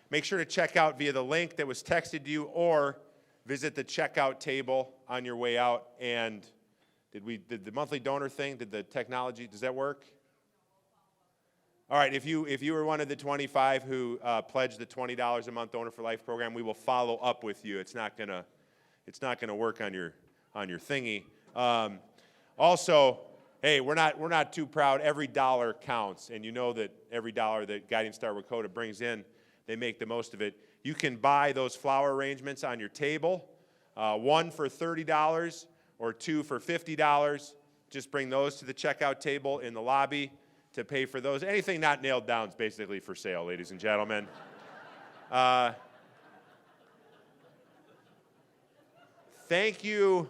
Make sure to check out via the link that was texted to you, or visit the checkout table on your way out. And did the monthly donor thing? Did the technology? Does that work? All right. If you were one of the 25 who pledged the $20 a month Donor for Life program, we will follow up with you. It's not gonna work on your thingy. Also, hey, we're not too proud. Every dollar counts, and you know that every dollar that Guiding Star Wakota brings in, they make the most of it. You can buy those flower arrangements on your table, one for $30 or two for $50. Just bring those to the checkout table in the lobby to pay for those. Anything not nailed down is basically for sale, ladies and gentlemen. Thank you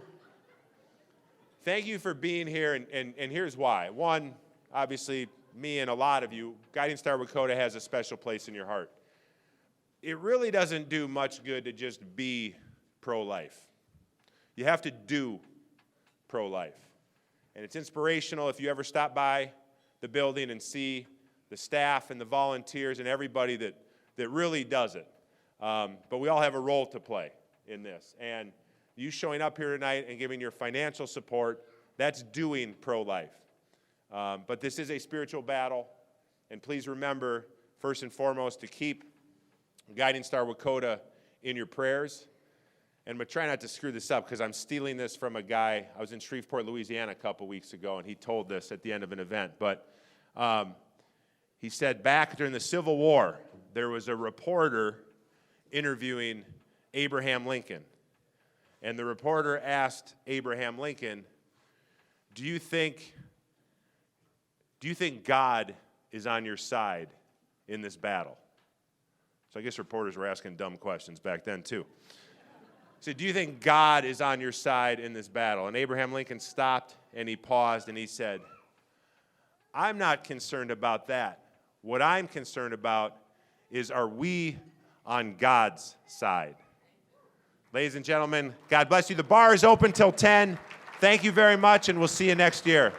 for being here, and here's why. One, obviously, me and a lot of you, Guiding Star Wakota has a special place in your heart. It really doesn't do much good to just be pro-life. You have to do pro-life. And it's inspirational if you ever stop by the building and see the staff and the volunteers and everybody that really does it. But we all have a role to play in this. And you showing up here tonight and giving your financial support, that's doing pro-life. But this is a spiritual battle. And please remember, first and foremost, to keep Guiding Star Wakota in your prayers. And I'm going to try not to screw this up because I'm stealing this from a guy. I was in Shreveport, Louisiana a couple weeks ago, and he told this at the end of an event. But he said back during the Civil War, there was a reporter interviewing Abraham Lincoln. And the reporter asked Abraham Lincoln, do you think God is on your side in this battle? So I guess reporters were asking dumb questions back then, too. He said, do you think God is on your side in this battle? And Abraham Lincoln stopped, and he paused, and he said, I'm not concerned about that. What I'm concerned about is, are we on God's side? Ladies and gentlemen, God bless you. The bar is open till 10. Thank you very much, and we'll see you next year.